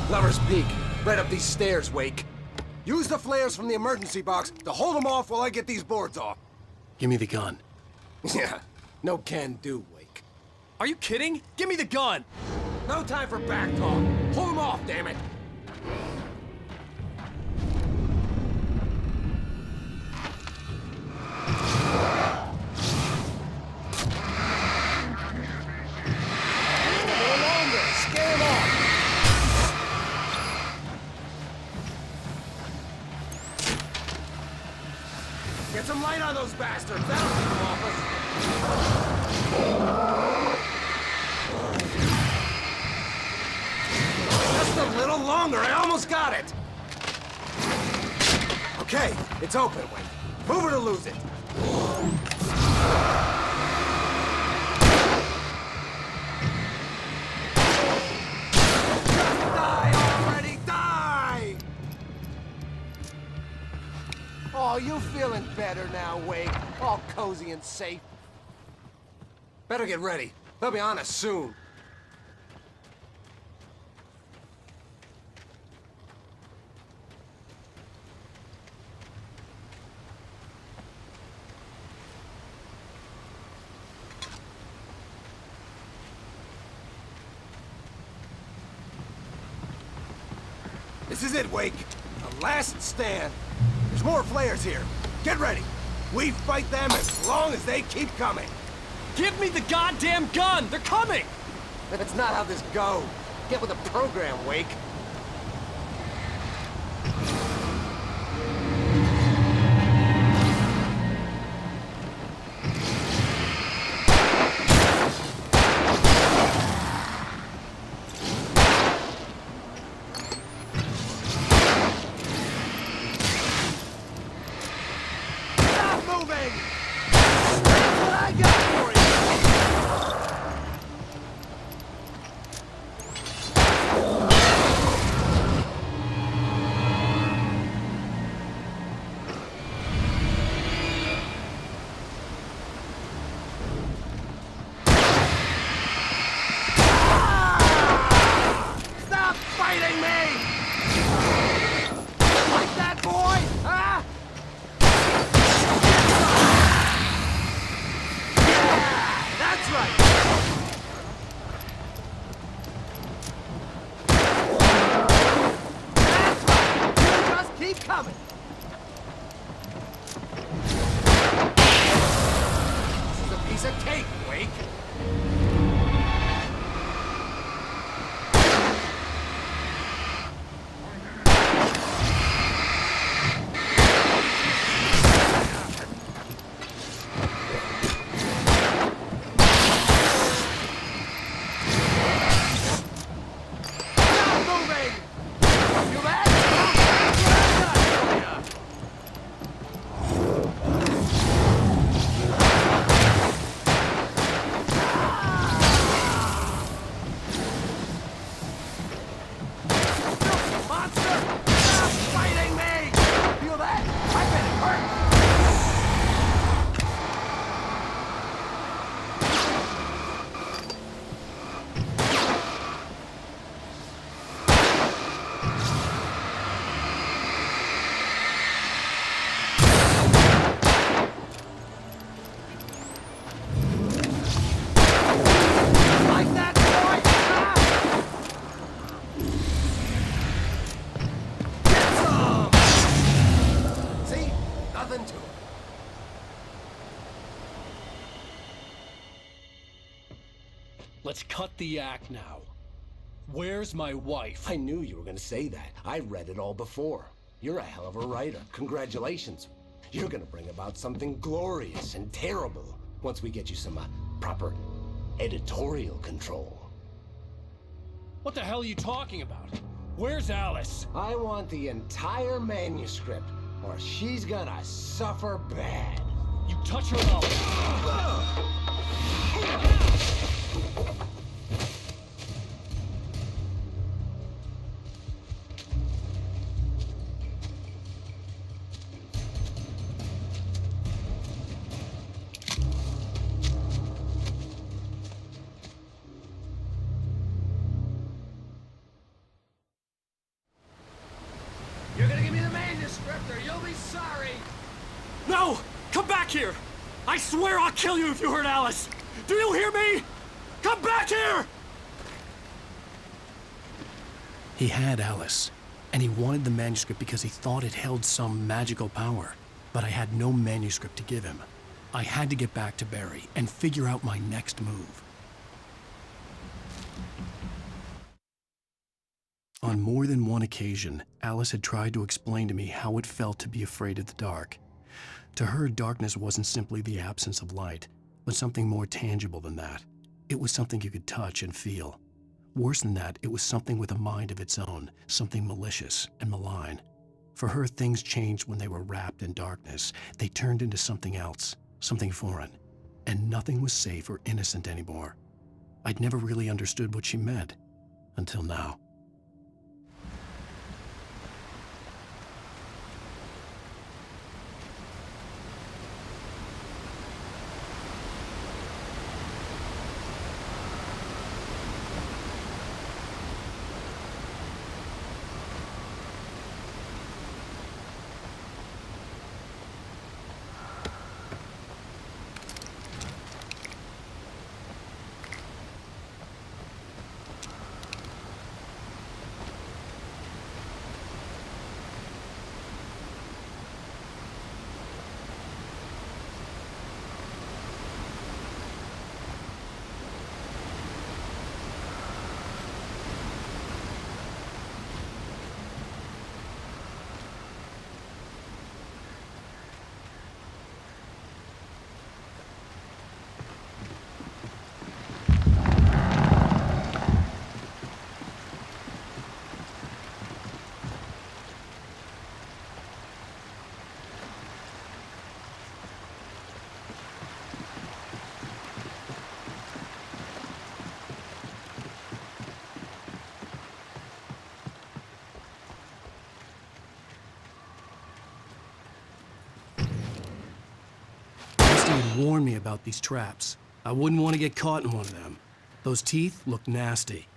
Lover's Peak. Right up these stairs, Wake. Use the flares from the emergency box to hold them off while I get these boards off. Give me the gun. Yeah, no can do, Wake. Are you kidding? Give me the gun! No time for back talk. Hold them off, damn it! A little longer. Scare them off. Get some light on those bastards. That'll keep them off us. Just a little longer. I almost got it. Okay, it's open, Wait. Move or to lose it. Oh, you feeling better now, Wake? All cozy and safe. Better get ready. They'll be on us soon. This is it, Wake. The last stand. There's more flares here. Get ready. We fight them as long as they keep coming. Give me the goddamn gun! They're coming! That's not how this goes. Get with the program, Wake. Let's cut the act now. Where's my wife? I knew you were gonna say that. I read it all before. You're a hell of a writer. Congratulations. You're gonna bring about something glorious and terrible once we get you some proper editorial control. What the hell are you talking about? Where's Alice? I want the entire manuscript, or she's gonna suffer bad. You touch her mouth. You're gonna give me the manuscript, or you'll be sorry! No! Come back here! I swear I'll kill you if you hurt Alice! Do you hear me? Come back here! He had Alice, and he wanted the manuscript because he thought it held some magical power. But I had no manuscript to give him. I had to get back to Barry and figure out my next move. On more than one occasion, Alice had tried to explain to me how it felt to be afraid of the dark. To her, darkness wasn't simply the absence of light, but something more tangible than that. It was something you could touch and feel. Worse than that, it was something with a mind of its own, something malicious and malign. For her, things changed when they were wrapped in darkness. They turned into something else, something foreign, and nothing was safe or innocent anymore. I'd never really understood what she meant, until now. Rusty warned me about these traps. I wouldn't want to get caught in one of them. Those teeth look nasty.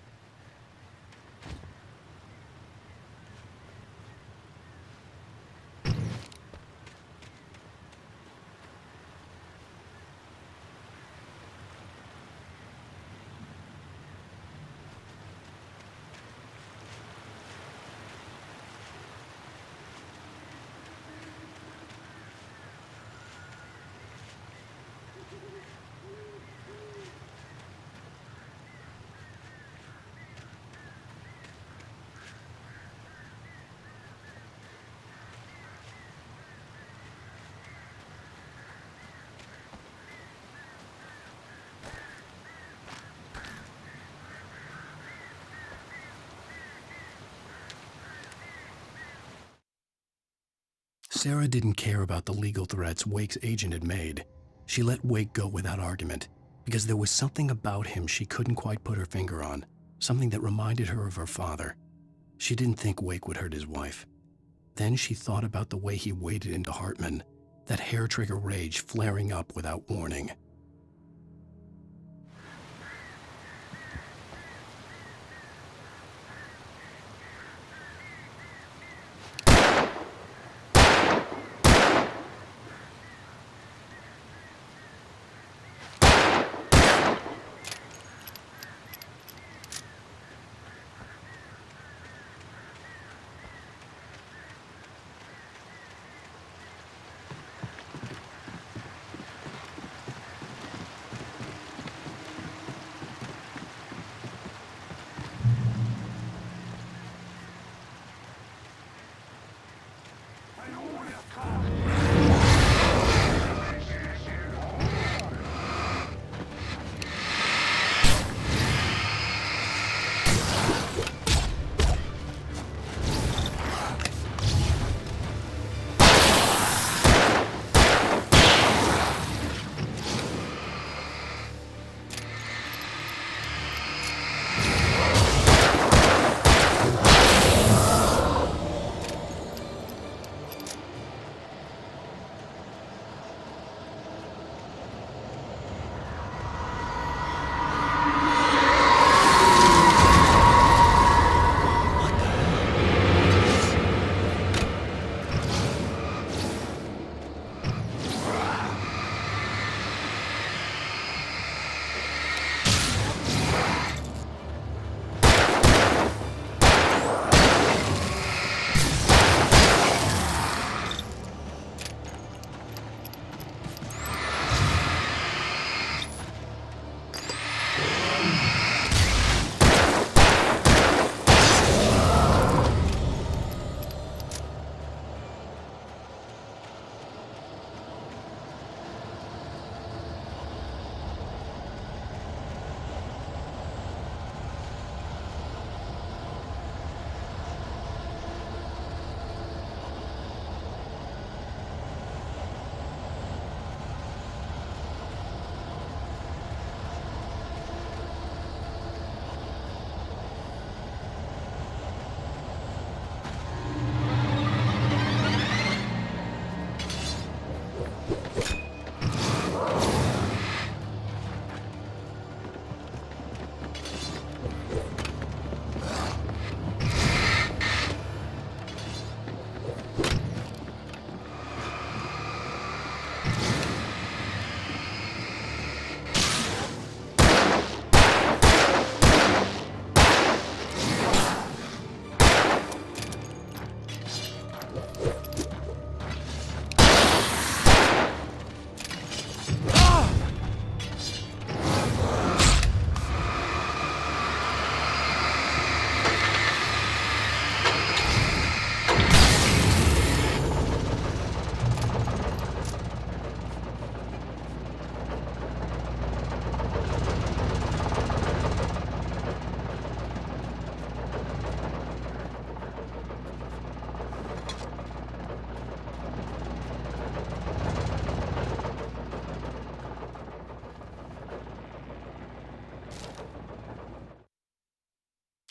Sarah didn't care about the legal threats Wake's agent had made. She let Wake go without argument, because there was something about him she couldn't quite put her finger on, something that reminded her of her father. She didn't think Wake would hurt his wife. Then she thought about the way he waded into Hartman, that hair-trigger rage flaring up without warning.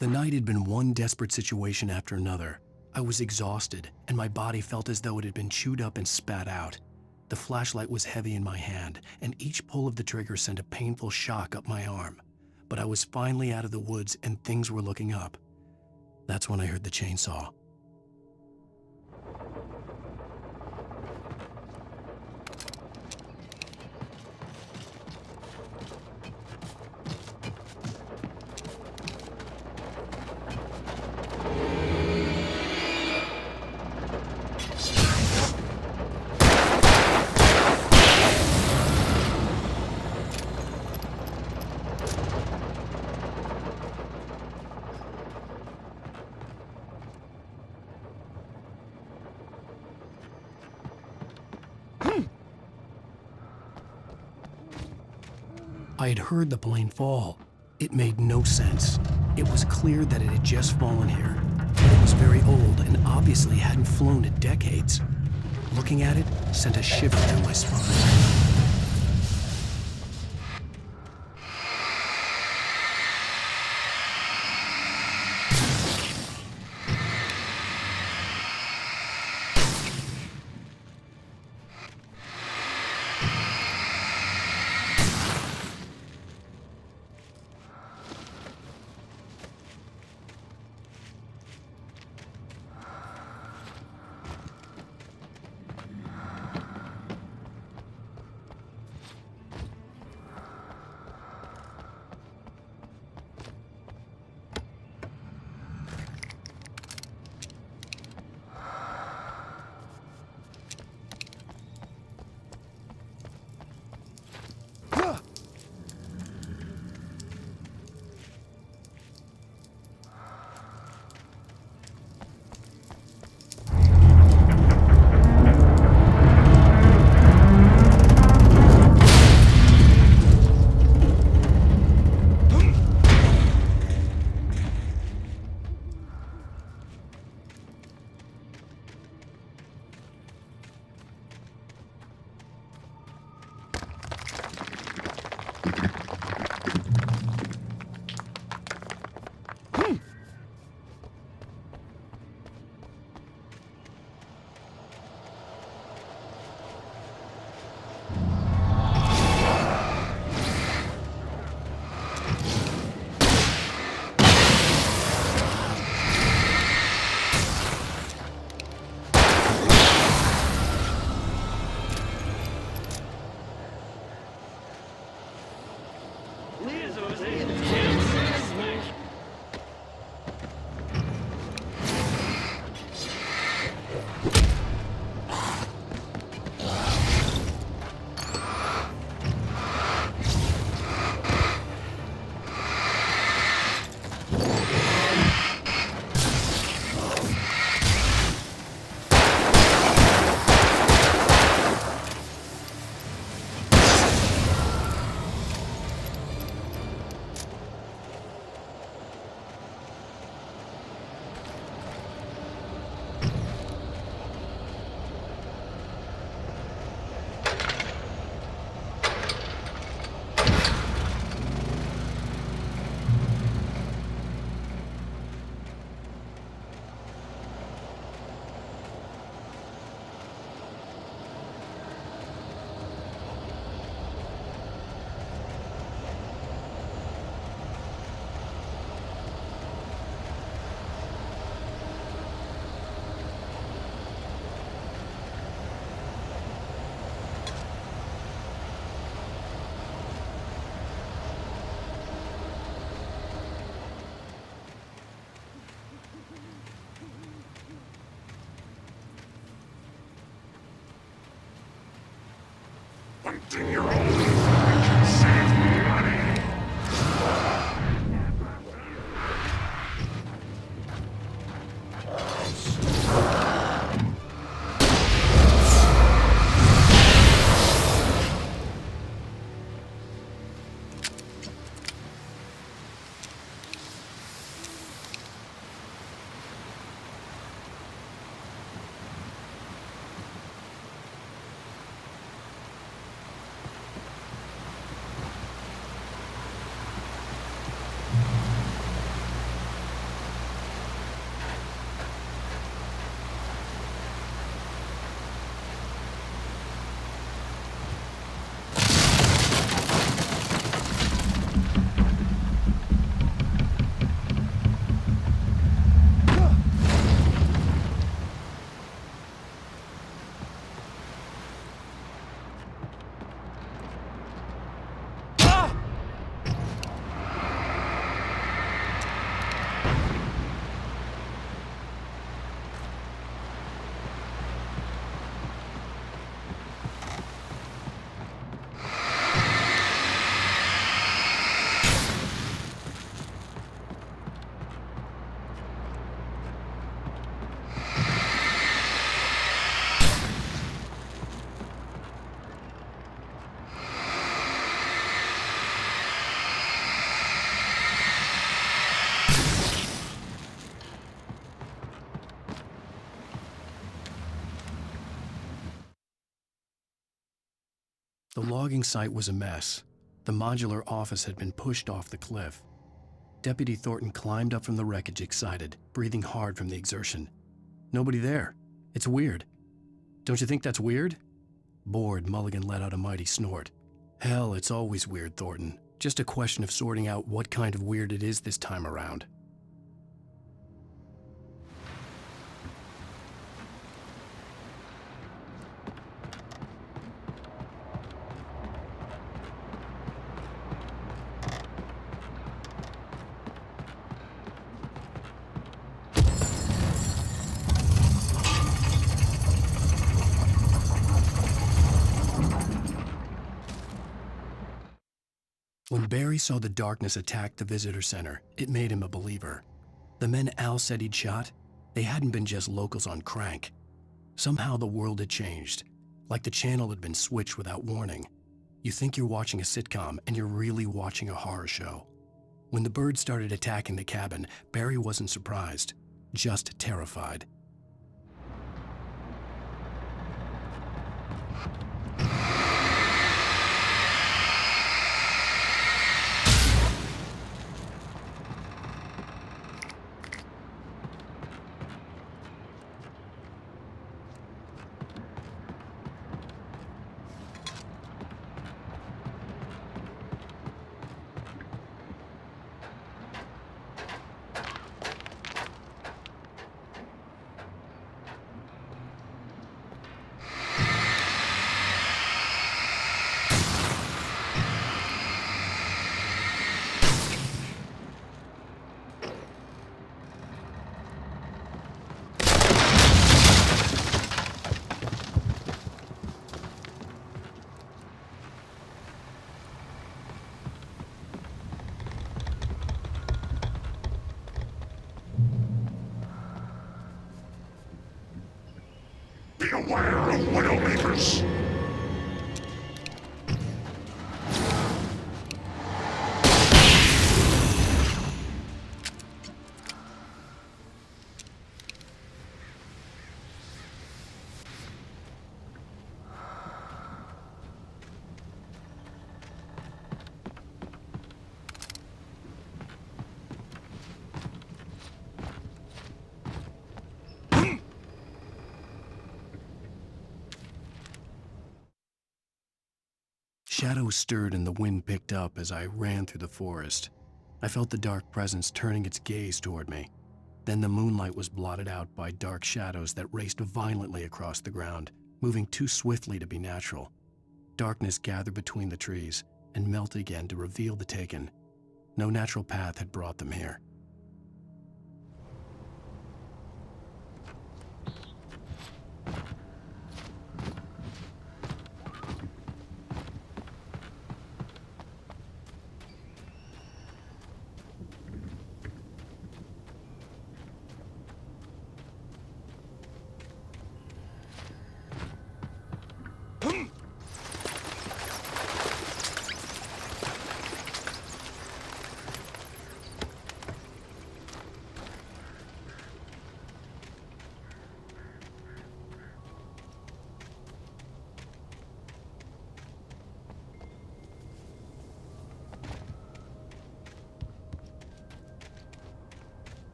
The night had been one desperate situation after another. I was exhausted, and my body felt as though it had been chewed up and spat out. The flashlight was heavy in my hand, and each pull of the trigger sent a painful shock up my arm. But I was finally out of the woods, and things were looking up. That's when I heard the chainsaw. I had heard the plane fall. It made no sense. It was clear that it had just fallen here. It was very old and obviously hadn't flown in decades. Looking at it sent a shiver through my spine. The logging site was a mess. The modular office had been pushed off the cliff. Deputy Thornton climbed up from the wreckage excited, breathing hard from the exertion. Nobody there. It's weird. Don't you think that's weird? Bored, Mulligan let out a mighty snort. Hell, it's always weird, Thornton. Just a question of sorting out what kind of weird it is this time around. When Barry saw the darkness attack the visitor center, it made him a believer. The men Al said he'd shot, they hadn't been just locals on crank. Somehow the world had changed, like the channel had been switched without warning. You think you're watching a sitcom, and you're really watching a horror show. When the birds started attacking the cabin, Barry wasn't surprised, just terrified. Beware of Widowmakers! Shadows stirred and the wind picked up as I ran through the forest. I felt the dark presence turning its gaze toward me. Then the moonlight was blotted out by dark shadows that raced violently across the ground, moving too swiftly to be natural. Darkness gathered between the trees and melted again to reveal the Taken. No natural path had brought them here.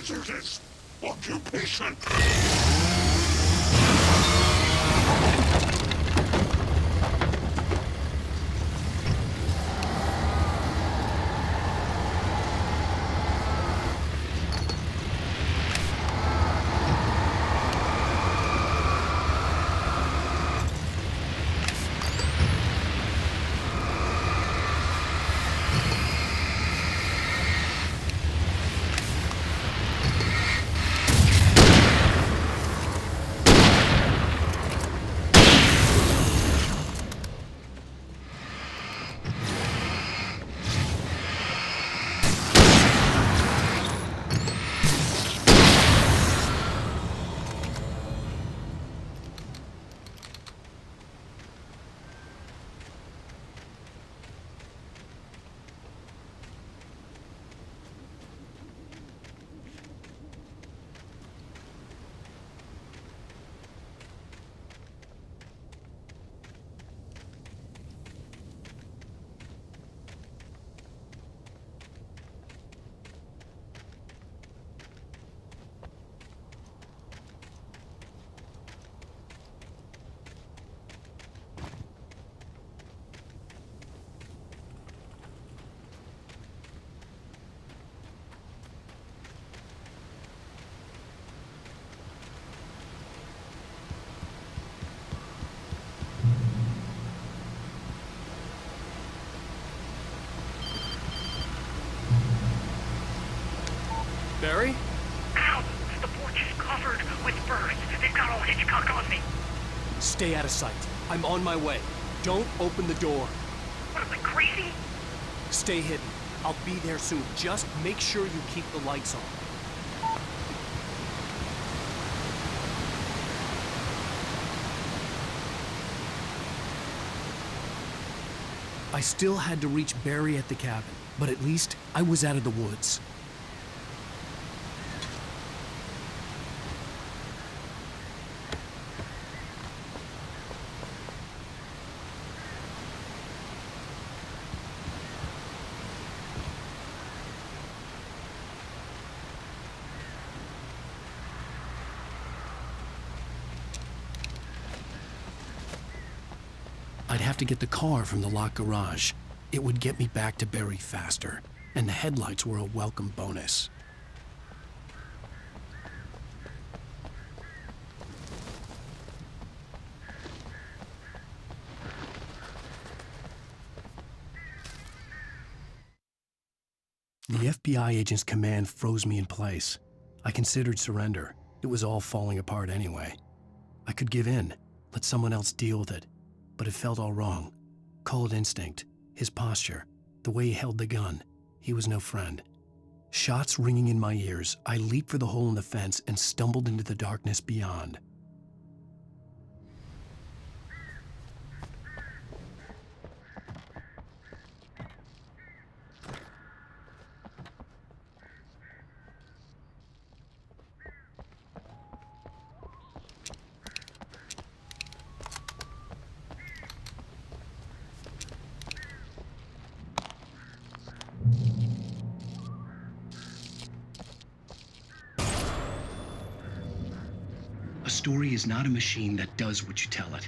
hazardous occupation. Barry? Ow! The porch is covered with birds. They've got all Hitchcock on me. Stay out of sight. I'm on my way. Don't open the door. What am I, crazy? Stay hidden. I'll be there soon. Just make sure you keep the lights on. I still had to reach Barry at the cabin, but at least I was out of the woods. I'd have to get the car from the locked garage. It would get me back to Barry faster, and the headlights were a welcome bonus. The FBI agent's command froze me in place. I considered surrender. It was all falling apart anyway. I could give in, let someone else deal with it. But it felt all wrong. Call it instinct, his posture, the way he held the gun. He was no friend. Shots ringing in my ears, I leaped for the hole in the fence and stumbled into the darkness beyond. A story is not a machine that does what you tell it.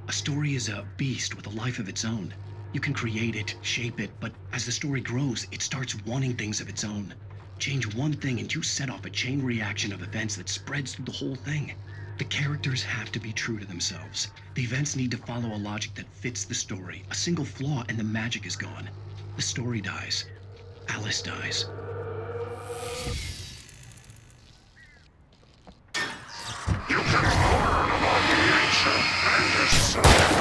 A story is a beast with a life of its own. You can create it, shape it, but as the story grows, it starts wanting things of its own. Change one thing and you set off a chain reaction of events that spreads through the whole thing. The characters have to be true to themselves. The events need to follow a logic that fits the story. A single flaw and the magic is gone. The story dies. Alice dies. You can learn about the ancient and decide.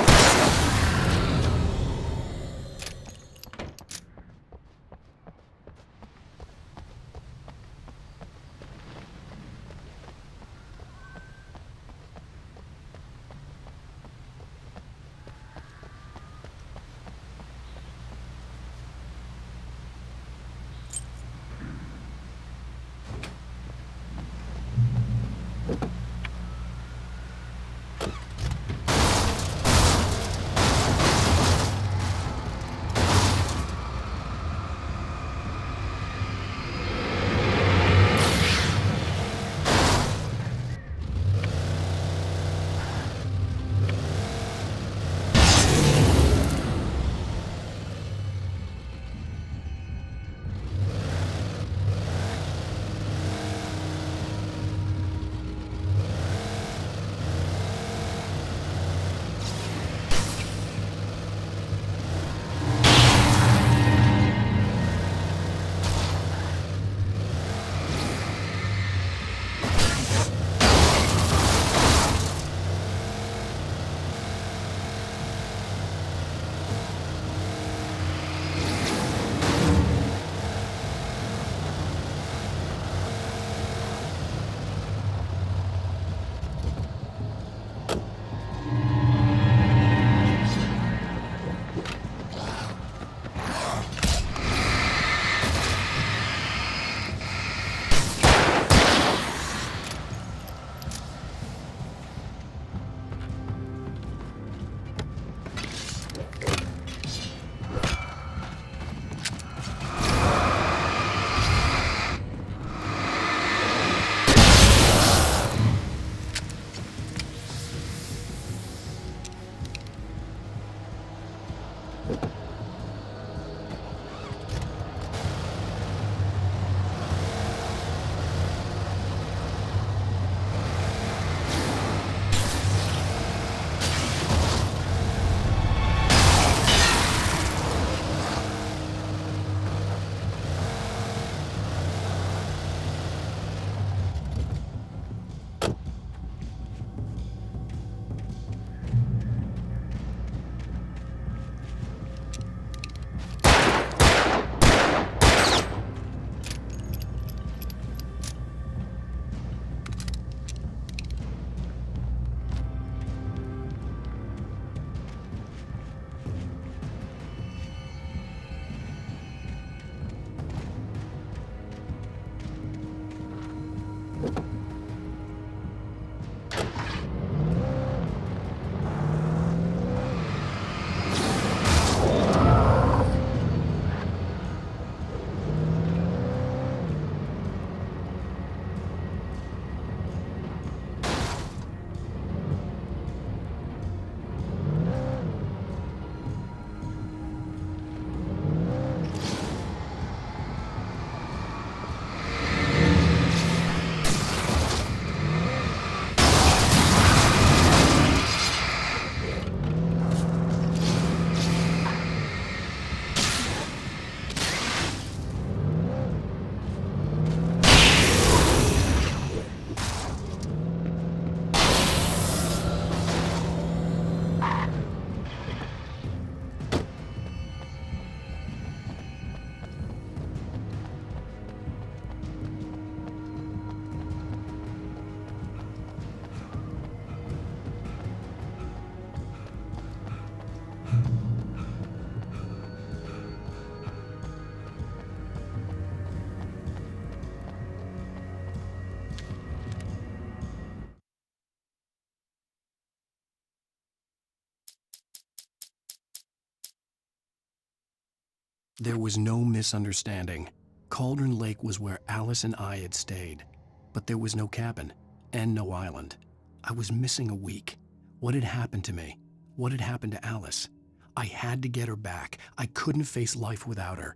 There was no misunderstanding. Cauldron Lake was where Alice and I had stayed, but there was no cabin and no island. I was missing a week. What had happened to me? What had happened to Alice? I had to get her back. I couldn't face life without her.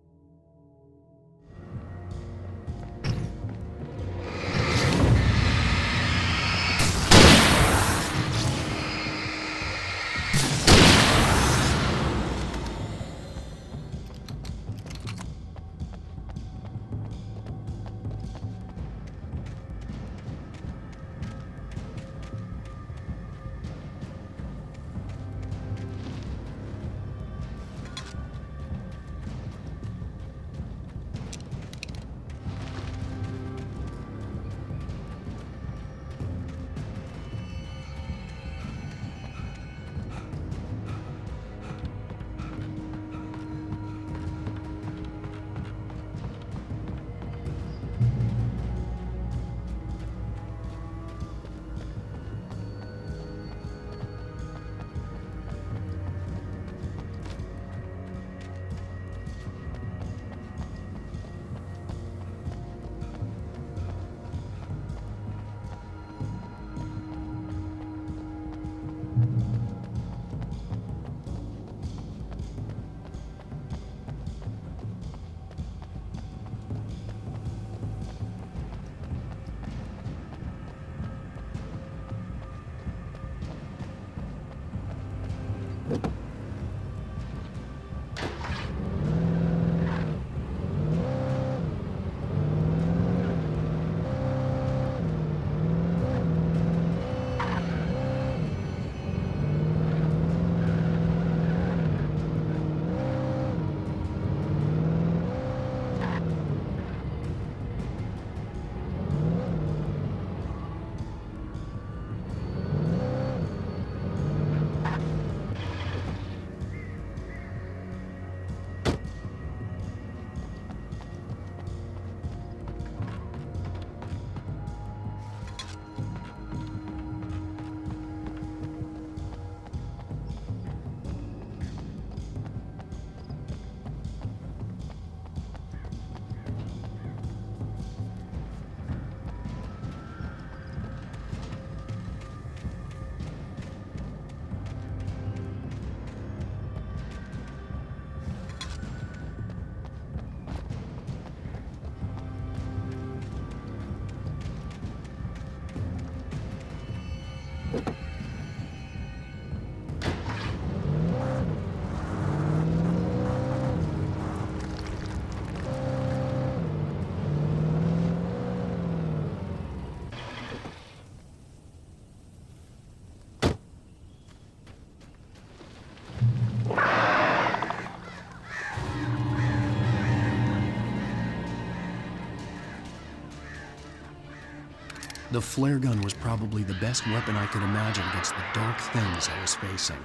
The flare gun was probably the best weapon I could imagine against the dark things I was facing.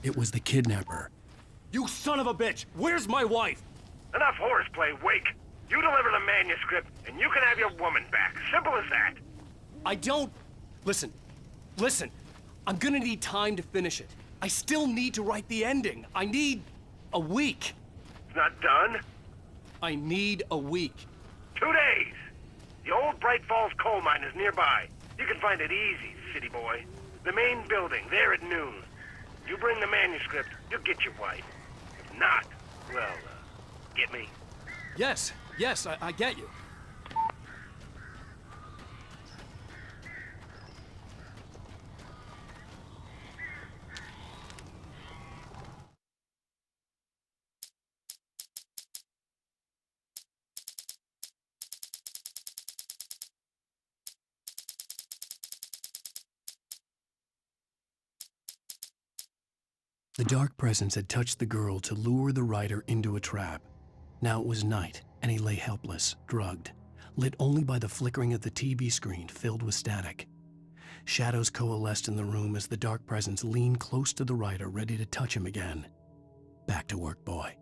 It was the kidnapper. You son of a bitch! Where's my wife? Enough horseplay, Wake. You deliver the manuscript, and you can have your woman back. Simple as that. I don't... Listen. I'm gonna need time to finish it. I still need to write the ending. I need a week. It's not done? I need a week. 2 days! The old Bright Falls coal mine is nearby. You can find it easy, city boy. The main building, there at noon. You bring the manuscript, you'll get your wife. If not, well, get me? Yes, I get you. The dark presence had touched the girl to lure the writer into a trap. Now it was night, and he lay helpless, drugged, lit only by the flickering of the TV screen filled with static. Shadows coalesced in the room as the dark presence leaned close to the writer, ready to touch him again. Back to work, boy.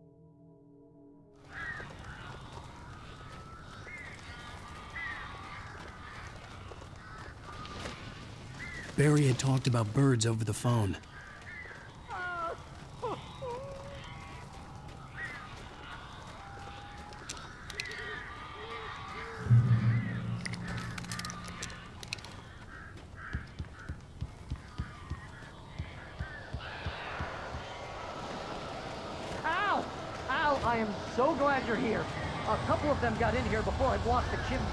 Barry had talked about birds over the phone. I am so glad you're here. A couple of them got in here before I blocked the chimney.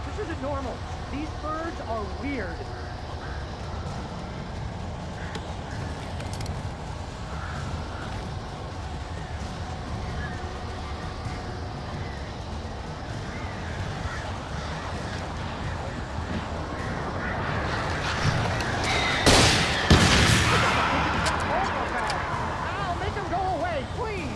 This isn't normal. These birds are weird. Al, make them go away, please!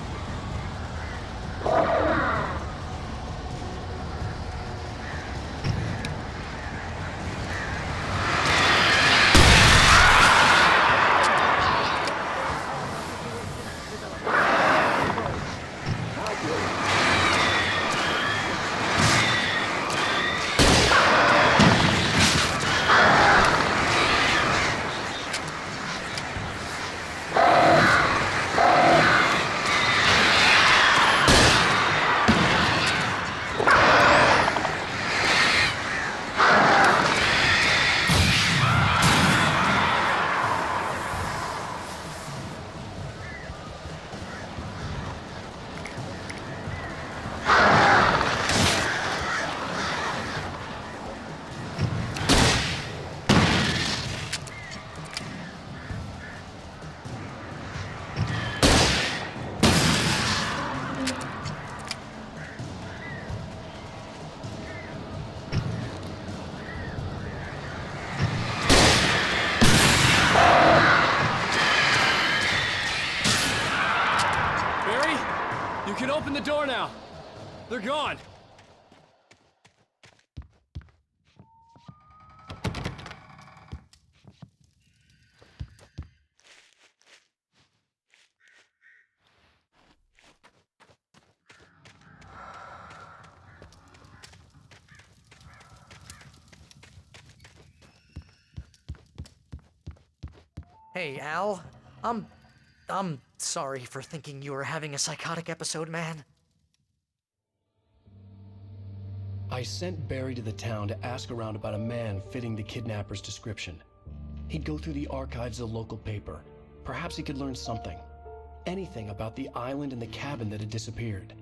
You can open the door now. They're gone. Hey, Al. I'm sorry for thinking you were having a psychotic episode, man. I sent Barry to the town to ask around about a man fitting the kidnapper's description. He'd go through the archives of the local paper. Perhaps he could learn something. Anything about the island and the cabin that had disappeared.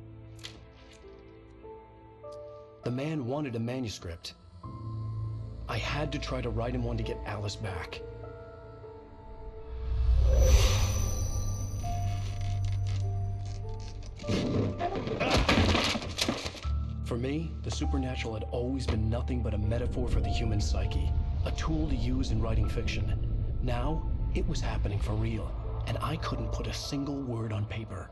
The man wanted a manuscript. I had to try to write him one to get Alice back. For me, the supernatural had always been nothing but a metaphor for the human psyche, a tool to use in writing fiction. Now, it was happening for real, and I couldn't put a single word on paper.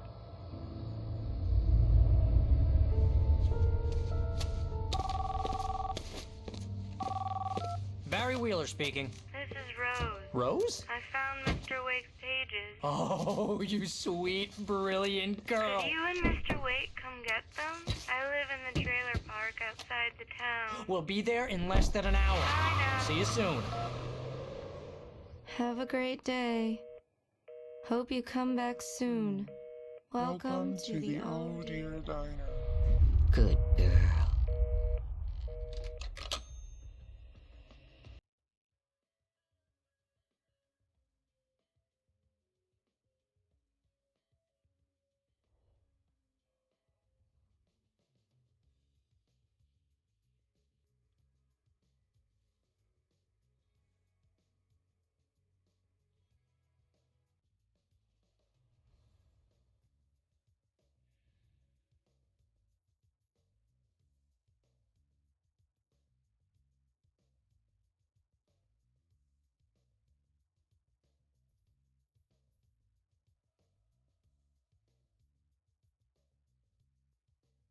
Barry Wheeler speaking. This is Rose. Rose? I found Mr. Wake's pages. Oh, you sweet, brilliant girl. Could you and Mr. Wake come get them? I live in the trailer park outside the town. We'll be there in less than an hour. Bye now. See you soon. Have a great day. Hope you come back soon. Welcome to the Old Deer Diner. Good girl.